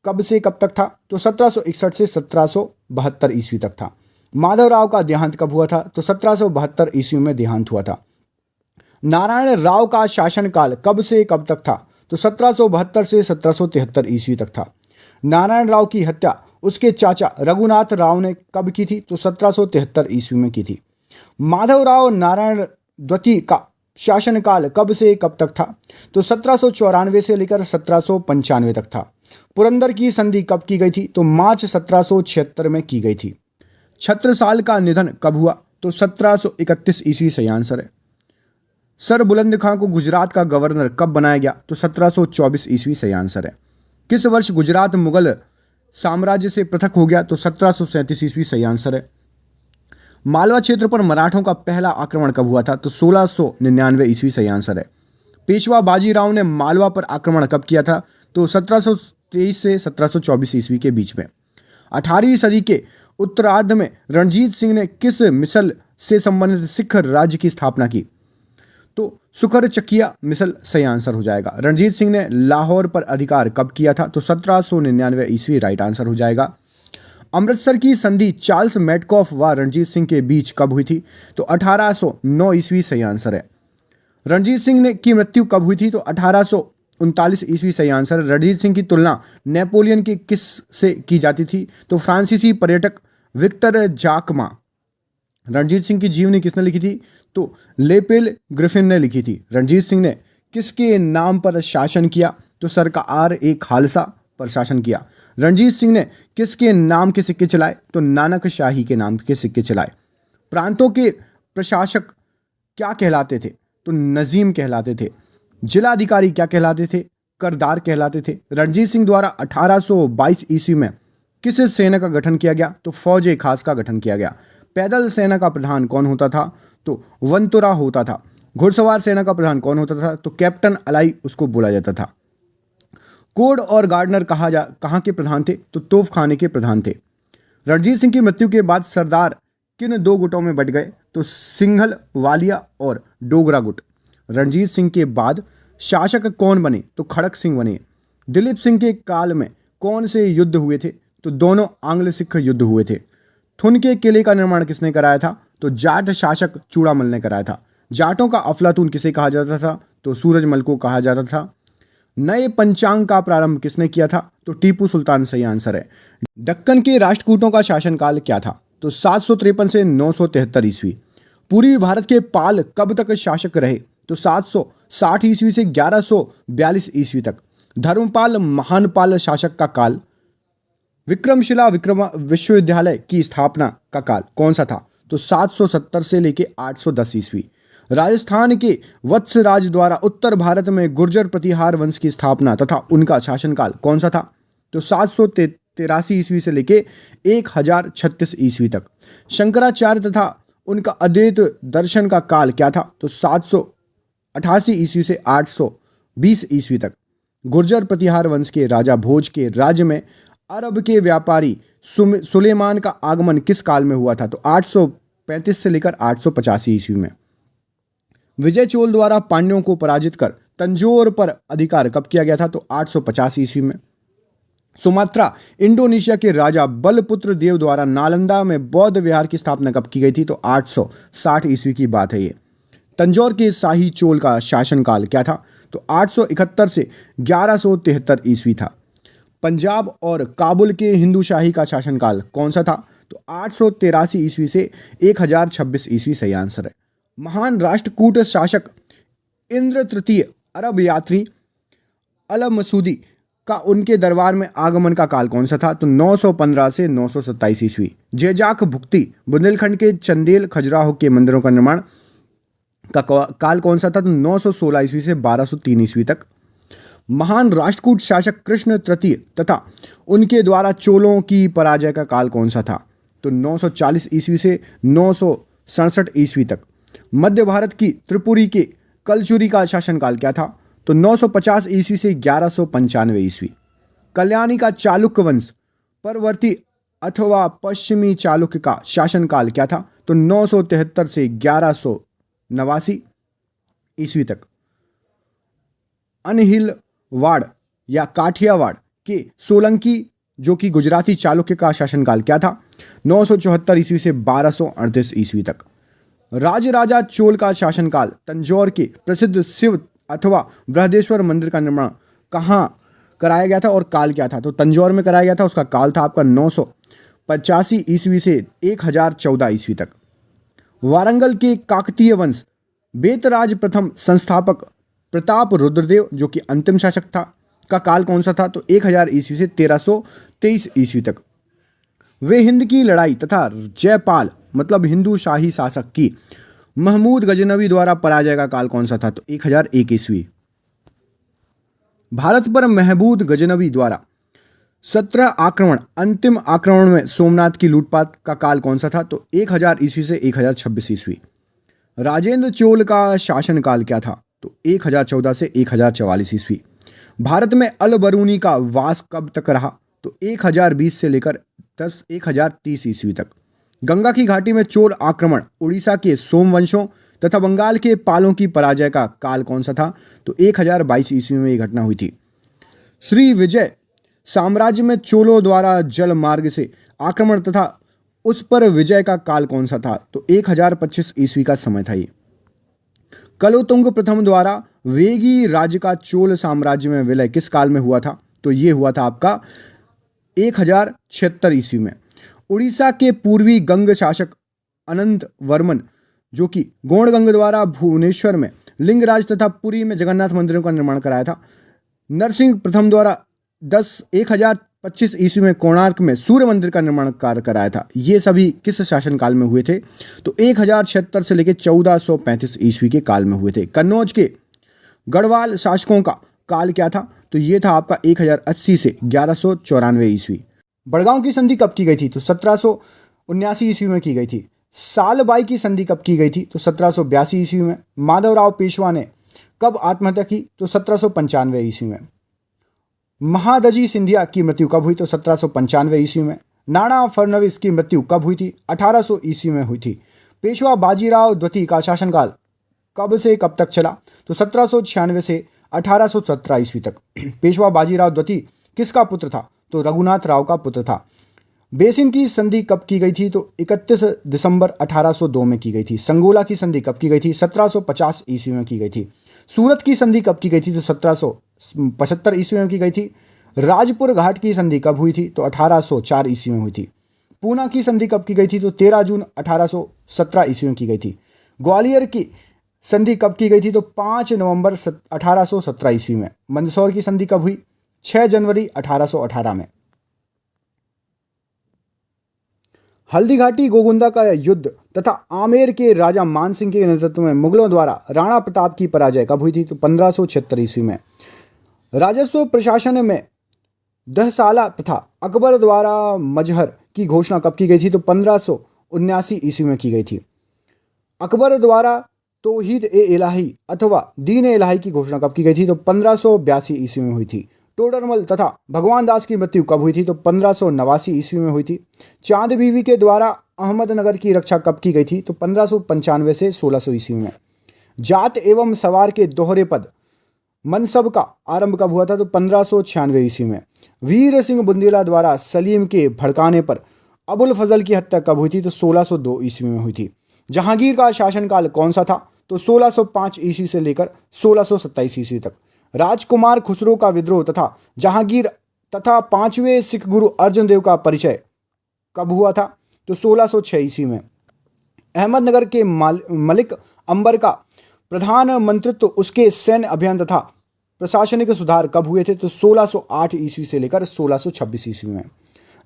कब से कब तक था? तो 1761 से 1772 ईस्वी तक था। माधवराव का देहांत कब हुआ था? तो 1772 ईस्वी में देहांत हुआ था। नारायण राव का शासनकाल कब से कब तक था? तो 1772 से 1773 ईस्वी तक था। नारायण राव की हत्या उसके चाचा रघुनाथ राव ने कब की थी? तो 1773 ईस्वी में की थी। माधवराव नारायण द्वितीय का शासनकाल कब से कब तक था? तो 1794 से लेकर 1795 तक था। पुरंदर की संधि कब की गई थी? तो मार्च 1776 में की गई थी। छत्रसाल का निधन कब हुआ? तो 1731 ईस्वी सही आंसर है। सर बुलंद खां को गुजरात का गवर्नर कब बनाया गया? तो 1724 ईस्वी सही आंसर है। किस वर्ष गुजरात मुगल साम्राज्य से पृथक हो गया? तो 1737 ईस्वी सही आंसर है। मालवा क्षेत्र पर मराठों का पहला आक्रमण कब हुआ था? तो 1699 ईस्वी सही आंसर है। पेशवा बाजीराव ने मालवा पर आक्रमण कब किया था? तो 1723 से 1724 ईस्वी के बीच में। 18वीं सदी के उत्तरार्ध में रणजीत सिंह ने किस मिसल से संबंधित सिख राज्य की स्थापना की? तो सुकर चकिया मिसल सही आंसर हो जाएगा। रणजीत सिंह ने लाहौर पर अधिकार कब किया था? तो 1799 ईस्वी राइट आंसर हो जाएगा। अमृतसर की संधि चार्ल्स मेटकॉफ व रणजीत सिंह के बीच कब हुई थी? तो 1809 ईस्वी सही आंसर है। रणजीत सिंह की मृत्यु कब हुई थी? तो 1839 ईस्वी सही आंसर है। रणजीत सिंह की तुलना नेपोलियन के किस से की जाती थी? तो फ्रांसीसी पर्यटक विक्टर जाकमा। रणजीत सिंह की जीवनी किसने लिखी थी? तो लेपेल ग्रिफिन ने लिखी थी। रणजीत सिंह ने किसके नाम पर शासन किया? तो सरकार ए खालसा पर शासन किया। रणजीत सिंह ने किसके नाम के सिक्के चलाए? तो नानक शाही के नाम के सिक्के चलाए। प्रांतों के प्रशासक क्या कहलाते थे? तो नजीम कहलाते थे। जिलाधिकारी क्या कहलाते थे? करदार कहलाते थे। रणजीत सिंह द्वारा 1822 ईस्वी में किस सेना का गठन किया गया? तो फौज ए खास का गठन किया गया। पैदल सेना का प्रधान कौन होता था? तो वंतुरा होता था। घुड़सवार सेना का प्रधान कौन होता था? तो कैप्टन अलाई उसको बोला जाता था। कोड और गार्डनर कहाँ के प्रधान थे? तो तोपखाने के प्रधान थे। रणजीत सिंह की मृत्यु के बाद सरदार किन 2 गुटों में बट गए? तो सिंघल वालिया और डोगरा गुट। रणजीत सिंह के बाद शासक कौन बने? तो खड़क सिंह बने। दिलीप सिंह के काल में कौन से युद्ध हुए थे? तो दोनों आंग्ल सिख युद्ध हुए थे। थुन के किले का निर्माण किसने कराया था? तो जाट शासक चूड़ामल ने कराया था। जाटों का अफलातून किसे कहा जाता था? तो सूरजमल को कहा जाता था। नए पंचांग का प्रारंभ किसने किया था? तो टीपू सुल्तान सही आंसर है। दक्कन के राष्ट्रकूटों का शासनकाल क्या था? तो 753 से 973 ईस्वी। पूर्वी भारत के पाल कब तक शासक रहे? तो 760 ईस्वी से 1142 ईस्वी तक। धर्मपाल महानपाल शासक का काल। विक्रमशिला विश्वविद्यालय की स्थापना का काल कौन सा था? तो 770 से लेके 810 ईस्वी। राजस्थान के वत्सराज द्वारा उत्तर भारत में गुर्जर प्रतिहार वंश की स्थापना तथा उनका शासनकाल कौन सा था? तो 783 ईस्वी से लेके 1036 ईस्वी तक। शंकराचार्य तथा उनका अद्वैत दर्शन का काल क्या था? तो 788 ईस्वी से 820 ईस्वी तक। गुर्जर प्रतिहार वंश के राजा भोज के राज्य में अरब के व्यापारी सुलेमान का आगमन किस काल में हुआ था? तो 835 से लेकर 885 ईस्वी में। विजय चोल द्वारा पांड्यों को पराजित कर तंजौर पर अधिकार कब किया गया था? तो 850 ईस्वी में। सुमात्रा इंडोनेशिया के राजा बलपुत्र देव द्वारा नालंदा में बौद्ध विहार की स्थापना कब की गई थी? तो 860 ईस्वी की बात है ये। तंजौर के शाही चोल का शासनकाल क्या था? तो 871 से 1173 ईस्वी था। पंजाब और काबुल के हिंदू शाही का शासनकाल कौन सा था? तो 883 ईस्वी से 1026 ईस्वी सही आंसर है। महान राष्ट्रकूट शासक इंद्र तृतीय अरब यात्री अल मसूदी का उनके दरबार में आगमन का काल कौन सा था? तो 915 से 927 ईस्वी। जैजाक भुक्ति बुंदेलखंड के चंदेल खजुराहो के मंदिरों का निर्माण का काल कौन सा था? तो 916 ईस्वी से 1203 ईस्वी तक। महान राष्ट्रकूट शासक कृष्ण तृतीय तथा उनके द्वारा चोलों की पराजय का काल कौन सा था? तो 940 ईस्वी से 967 ईस्वी तक। मध्य भारत की त्रिपुरी के कलचुरी का शासनकाल क्या था? तो 950 ईस्वी से 1195 ईस्वी। कल्याणी का चालुक्य वंश परवर्ती अथवा पश्चिमी चालुक्य का शासनकाल क्या था? तो 973 से 1189 ईस्वी तक। अनहिलवाड़ या काठियावाड़ के सोलंकी जो कि गुजराती चालुक्य का शासनकाल क्या था? 974 ईस्वी से 1238 ईस्वी तक। राजराजा चोल का शासनकाल तंजौर के प्रसिद्ध शिव अथवा बृहदेश्वर मंदिर का निर्माण कहाँ कराया गया था और काल क्या था? तो तंजौर में कराया गया था। उसका काल था आपका 985 ईस्वी से 1014 ईस्वी तक। वारंगल के काकतीय वंश बेतराज प्रथम संस्थापक प्रताप रुद्रदेव जो कि अंतिम शासक था का काल कौन सा था? तो 1000 ईस्वी से 1323 ईस्वी तक। वे हिंद की लड़ाई तथा जयपाल मतलब हिंदू शाही शासक की महमूद गजनवी द्वारा पराजय का काल कौन सा था? तो 1001 ईस्वी। भारत पर महमूद गजनवी द्वारा 17 आक्रमण अंतिम आक्रमण में सोमनाथ की लूटपाट का काल कौन सा था? तो 1000 ईस्वी से 1026 ईस्वी। राजेंद्र चोल का शासनकाल क्या था? तो 1014 से 1044 ईस्वी। भारत में अल बरूनी का वास कब तक रहा? तो 1020 से लेकर 1030 ईस्वी तक। गंगा की घाटी में चोल आक्रमण उड़ीसा के सोमवंशों तथा बंगाल के पालों की पराजय का काल कौन सा था? तो 1022 ईस्वी में यह घटना हुई थी। श्री विजय साम्राज्य में चोलों द्वारा जल मार्ग से आक्रमण तथा उस पर विजय का काल कौन सा था? तो 1025 ईस्वी का समय था ये। कलोतुंग प्रथम द्वारा वेगी राज्य का चोल साम्राज्य में विलय किस काल में हुआ था? तो ये हुआ था आपका 1076 ईस्वी में। उड़ीसा के पूर्वी गंग शासक अनंत वर्मन जो कि गौड़गंग द्वारा भुवनेश्वर में लिंगराज तथा पुरी में जगन्नाथ मंदिरों का निर्माण कराया था। नरसिंह प्रथम द्वारा 1025 ईस्वी में कोणार्क में सूर्य मंदिर का निर्माण कार्य कराया था। ये सभी किस शासनकाल में हुए थे? तो 1076 से लेकर 1435 ईस्वी के काल में हुए थे। कन्नौज के गढ़वाल शासकों का काल क्या था? तो ये था आपका 1080 से 1194 ईस्वी। बड़गांव की संधि कब की गई थी? तो 1779 ईस्वी में की गई थी। सालबाई की संधि कब की गई थी? तो 1782 ईस्वी में। माधवराव पेशवा ने कब आत्महत्या की? तो 1795 ईस्वी में। महादजी सिंधिया की मृत्यु कब हुई? तो 1795 ईस्वी में। नाना फडणवीस की मृत्यु कब हुई थी? 1800 ईस्वी में हुई थी। पेशवा बाजीराव द्वितीय का शासनकाल कब से कब तक चला? तो 1796 से 1817 ईस्वी तक। पेशवा बाजीराव द्वितीय किसका पुत्र था? तो रघुनाथ राव का पुत्र था। बेसिन की संधि कब की गई थी? तो 31 दिसंबर 1802 में की गई थी। संगोला की संधि कब की गई थी? 1750 ईस्वी में की गई थी। सूरत की संधि कब की गई थी? तो 1775 ईस्वी में की गई थी। राजपुर घाट की संधि कब हुई थी? तो 1804 ईस्वी में हुई थी। पूना की संधि कब की गई थी? तो 13 जून 1817 ईस्वी में की गई थी। ग्वालियर की संधि कब की गई थी? तो 5 नवंबर 1817 ईस्वी में। मंदसौर की संधि कब हुई? 6 जनवरी 1818 में। हल्दीघाटी गोगुंदा का युद्ध तथा आमेर के राजा मानसिंह के नेतृत्व में मुगलों द्वारा राणा प्रताप की पराजय कब हुई थी? तो 1576 ईस्वी में। राजस्व प्रशासन में दहसाला तथा अकबर द्वारा मजहर की घोषणा कब की गई थी? तो 1579 ईस्वी में की गई थी। अकबर द्वारा तौहीद ए इलाही अथवा दीन ए इलाही की घोषणा कब की गई थी? तो 1582 ईस्वी में हुई थी। टोडरमल तथा भगवान दास की मृत्यु कब हुई थी? तो 1589 ईस्वी में हुई थी। चांद बीवी के द्वारा अहमदनगर की रक्षा कब की गई थी? तो 1595 से 1600 ईस्वी में। जाट एवं सवार के दोहरे पद मनसब का आरंभ कब हुआ था? तो 1596 ईस्वी में। वीर सिंह बुंदेला द्वारा सलीम के भड़काने पर अबुल फजल की हत्या कब हुई थी? तो 1602 ईस्वी में हुई थी। जहांगीर का शासनकाल कौन सा था? तो 1605 ईस्वी से लेकर 1627 ईस्वी तक। राजकुमार खुसरो का विद्रोह तथा जहांगीर तथा पांचवें सिख गुरु अर्जन देव का परिचय कब हुआ था? तो 1606 ईस्वी में। अहमदनगर के मलिक अंबर का प्रधान मंत्रित्व उसके सैन्य अभियान तथा प्रशासनिक सुधार कब हुए थे? तो 1608 ईस्वी से लेकर 1626 ईस्वी में।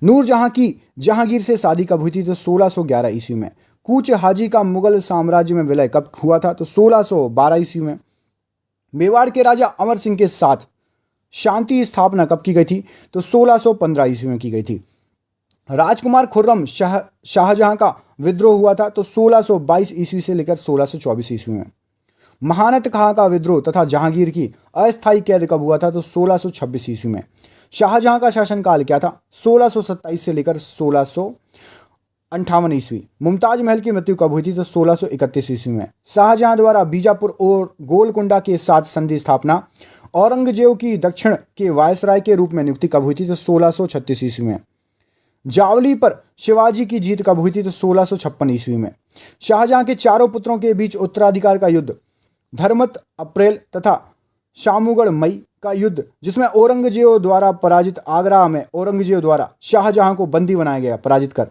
नूरजहां की जहांगीर से शादी कब हुई थी? तो 1611 ईस्वी में। कूच हाजी का मुगल साम्राज्य में विलय कब हुआ था? तो 1612 ईस्वी में। मेवाड़ के राजा अमर सिंह के साथ शांति स्थापना कब की गई थी? तो 1615 ईस्वी में की गई थी। राजकुमार खुर्रम शाहजहां का विद्रोह हुआ था तो 1622 ईस्वी से लेकर 1624 ईस्वी में। महानत खां का विद्रोह तथा जहांगीर की अस्थायी कैद कब हुआ था? तो 1626 ईस्वी में। शाहजहां का शासनकाल क्या था? 1627 से लेकर 1658 ईस्वी। मुमताज महल की मृत्यु कब हुई थी? तो 1631 ईस्वी में। शाहजहां द्वारा बीजापुर और गोलकुंडा के साथ संधि स्थापना। औरंगजेब की दक्षिण के वायसराय के रूप में नियुक्ति कब हुई थी? तो 1636 ईस्वी में। जावली पर शिवाजी की जीत कब हुई थी? तो 1656 ईस्वी में। शाहजहां के चारों पुत्रों के बीच उत्तराधिकार का युद्ध धर्मत अप्रैल तथा शामुगढ़ मई का युद्ध जिसमें औरंगजेब द्वारा पराजित आगरा में औरंगजेब द्वारा शाहजहां को बंदी बनाया गया पराजित कर।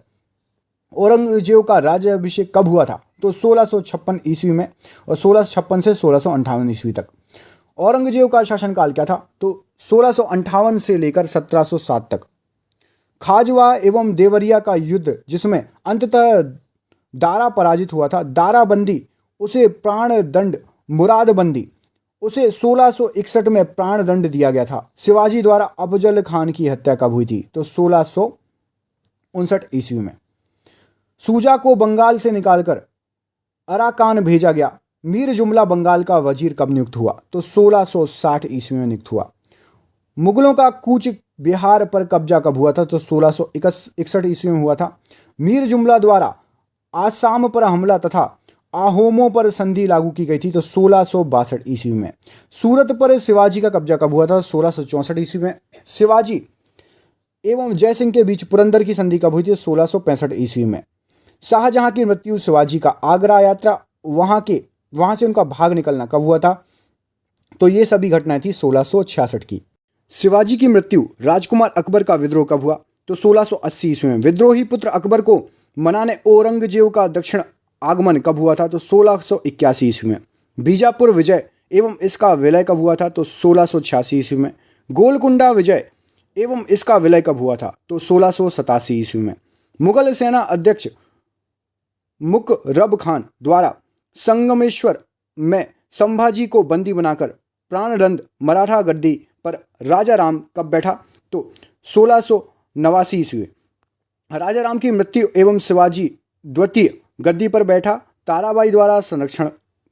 औरंगजेब का राज्याभिषेक कब हुआ था? तो 1656 ईस्वी में और 1656 से 1658 ईस्वी तक। औरंगजेब का शासनकाल क्या था? तो 1658 से लेकर 1707 तक। खाजवा एवं देवरिया का युद्ध जिसमें अंततः दारा पराजित हुआ था। दाराबंदी उसे प्राण दंड, मुरादबंदी उसे 1661 में प्राण दंड दिया गया था। शिवाजी द्वारा अफजल खान की हत्या कब हुई थी? तो 1659 ईस्वी में। सूजा को बंगाल से निकालकर अराकान भेजा गया। मीर जुमला बंगाल का वजीर कब नियुक्त हुआ? तो 1660 ईस्वी में नियुक्त हुआ। मुगलों का कूच बिहार पर कब्जा कब हुआ था? तो 1661 ईस्वी में हुआ था। मीर जुमला द्वारा आसाम पर हमला तथा आहोमों पर संधि लागू की गई थी तो 1662 ईस्वी में। सूरत पर शिवाजी का कब्जा कब हुआ था? 1664 ईस्वी में। शिवाजी एवं जयसिंह के बीच पुरंदर की संधि कब हुई थी? 1665 ईस्वी में। शाहजहां की मृत्यु, शिवाजी का आगरा यात्रा, वहां से उनका भाग निकलना कब हुआ था? तो ये सभी घटनाएं थी 1666 की। शिवाजी की मृत्यु, राजकुमार अकबर का विद्रोह कब हुआ? तो 1680 ईस्वी में। विद्रोही पुत्र अकबर को मनाने औरंगजेब का दक्षिण आगमन कब हुआ था? तो 1681 ईस्वी में। बीजापुर विजय एवं इसका विलय कब हुआ था? तो 1686 ईस्वी में। गोलकुंडा विजय एवं इसका विलय कब हुआ था? तो 1687 ईस्वी में। मुगल सेना अध्यक्ष मुकरब खान द्वारा संगमेश्वर में संभाजी को बंदी बनाकर प्राणदंड मराठा गद्दी पर राजा राम कब बैठा? तो 1689 ईस्वी। राजा राम की मृत्यु एवं शिवाजी द्वितीय गद्दी पर बैठा। ताराबाई द्वारा संरक्षण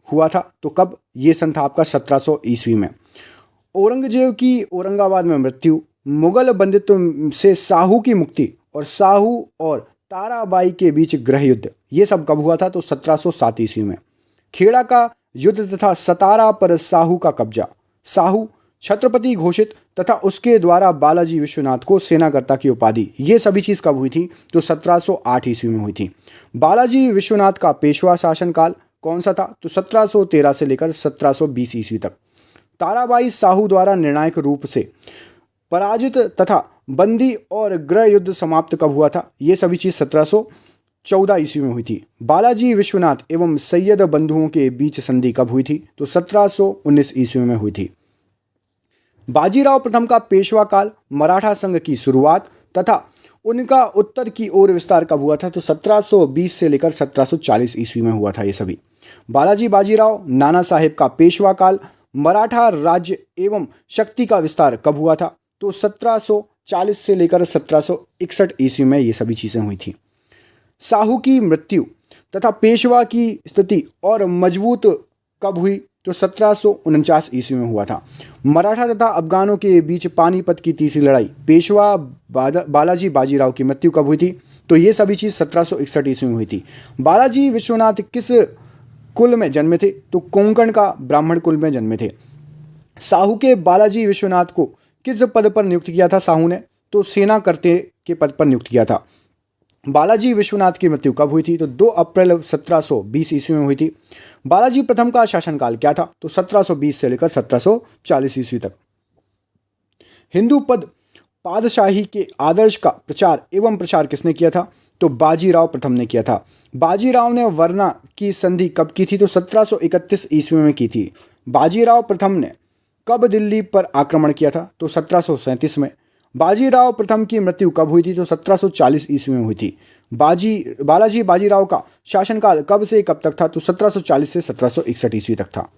हुआ था तो कब? ये सन था आपका 1700 ईस्वी में। औरंगजेब की औरंगाबाद में मृत्यु, मुगल बंदित्व से साहू की मुक्ति और साहू और ताराबाई के बीच गृह युद्ध, ये सब कब हुआ था? तो 1707 ईस्वी में। खेड़ा का युद्ध तथा सतारा पर साहू का कब्जा। साहू छत्रपति घोषित तथा उसके द्वारा बालाजी विश्वनाथ को सेनाकर्ता की उपाधि, ये सभी चीज़ कब हुई थी? तो 1708 ईस्वी में हुई थी। बालाजी विश्वनाथ का पेशवा शासनकाल कौन सा था? तो 1713 से लेकर 1720 ईस्वी तक। ताराबाई साहू द्वारा निर्णायक रूप से पराजित तथा बंदी और गृह युद्ध समाप्त कब हुआ था? ये सभी चीज़ 1714 ईस्वी में हुई थी। बालाजी विश्वनाथ एवं सैयद बंधुओं के बीच संधि कब हुई थी? तो 1719 ईस्वी में हुई थी। बाजीराव प्रथम का पेशवा काल, मराठा संघ की शुरुआत तथा उनका उत्तर की ओर विस्तार कब हुआ था? तो 1720 से लेकर 1740 ईस्वी में हुआ था ये सभी। बालाजी बाजीराव नाना साहेब का पेशवा काल, मराठा राज्य एवं शक्ति का विस्तार कब हुआ था? तो 1740 से लेकर 1761 ईस्वी में ये सभी चीज़ें हुई थी। साहू की मृत्यु तथा पेशवा की स्थिति और मजबूत कब हुई? तो 1749 ईस्वी में हुआ था। मराठा तथा अफगानों के बीच पानीपत की तीसरी लड़ाई, पेशवा बालाजी बाजीराव की मृत्यु कब हुई थी? तो ये सभी चीज़ 1761 ईस्वी में हुई थी। बालाजी विश्वनाथ किस कुल में जन्मे थे? तो कोंकण का ब्राह्मण कुल में जन्मे थे। साहू के बालाजी विश्वनाथ को किस पद पर नियुक्त किया था साहू ने? तो सेना करते के पद पर नियुक्त किया था। बालाजी विश्वनाथ की मृत्यु कब हुई थी? तो 2 अप्रैल 1720 ईस्वी में हुई थी। बालाजी प्रथम का शासनकाल क्या था? तो 1720 से लेकर 1740 ईस्वी तक। हिंदू पद पादशाही के आदर्श का प्रचार एवं प्रसार किसने किया था? तो बाजीराव प्रथम ने किया था। बाजीराव ने वरना की संधि कब की थी? तो 1731 ईस्वी में की थी। बाजीराव प्रथम ने कब दिल्ली पर आक्रमण किया था? तो 1737 में। बाजीराव प्रथम की मृत्यु कब हुई थी? तो 1740 ईस्वी में हुई थी। बालाजी बाजीराव का शासनकाल कब से कब तक था? तो 1740 से 1761 ईस्वी तक था।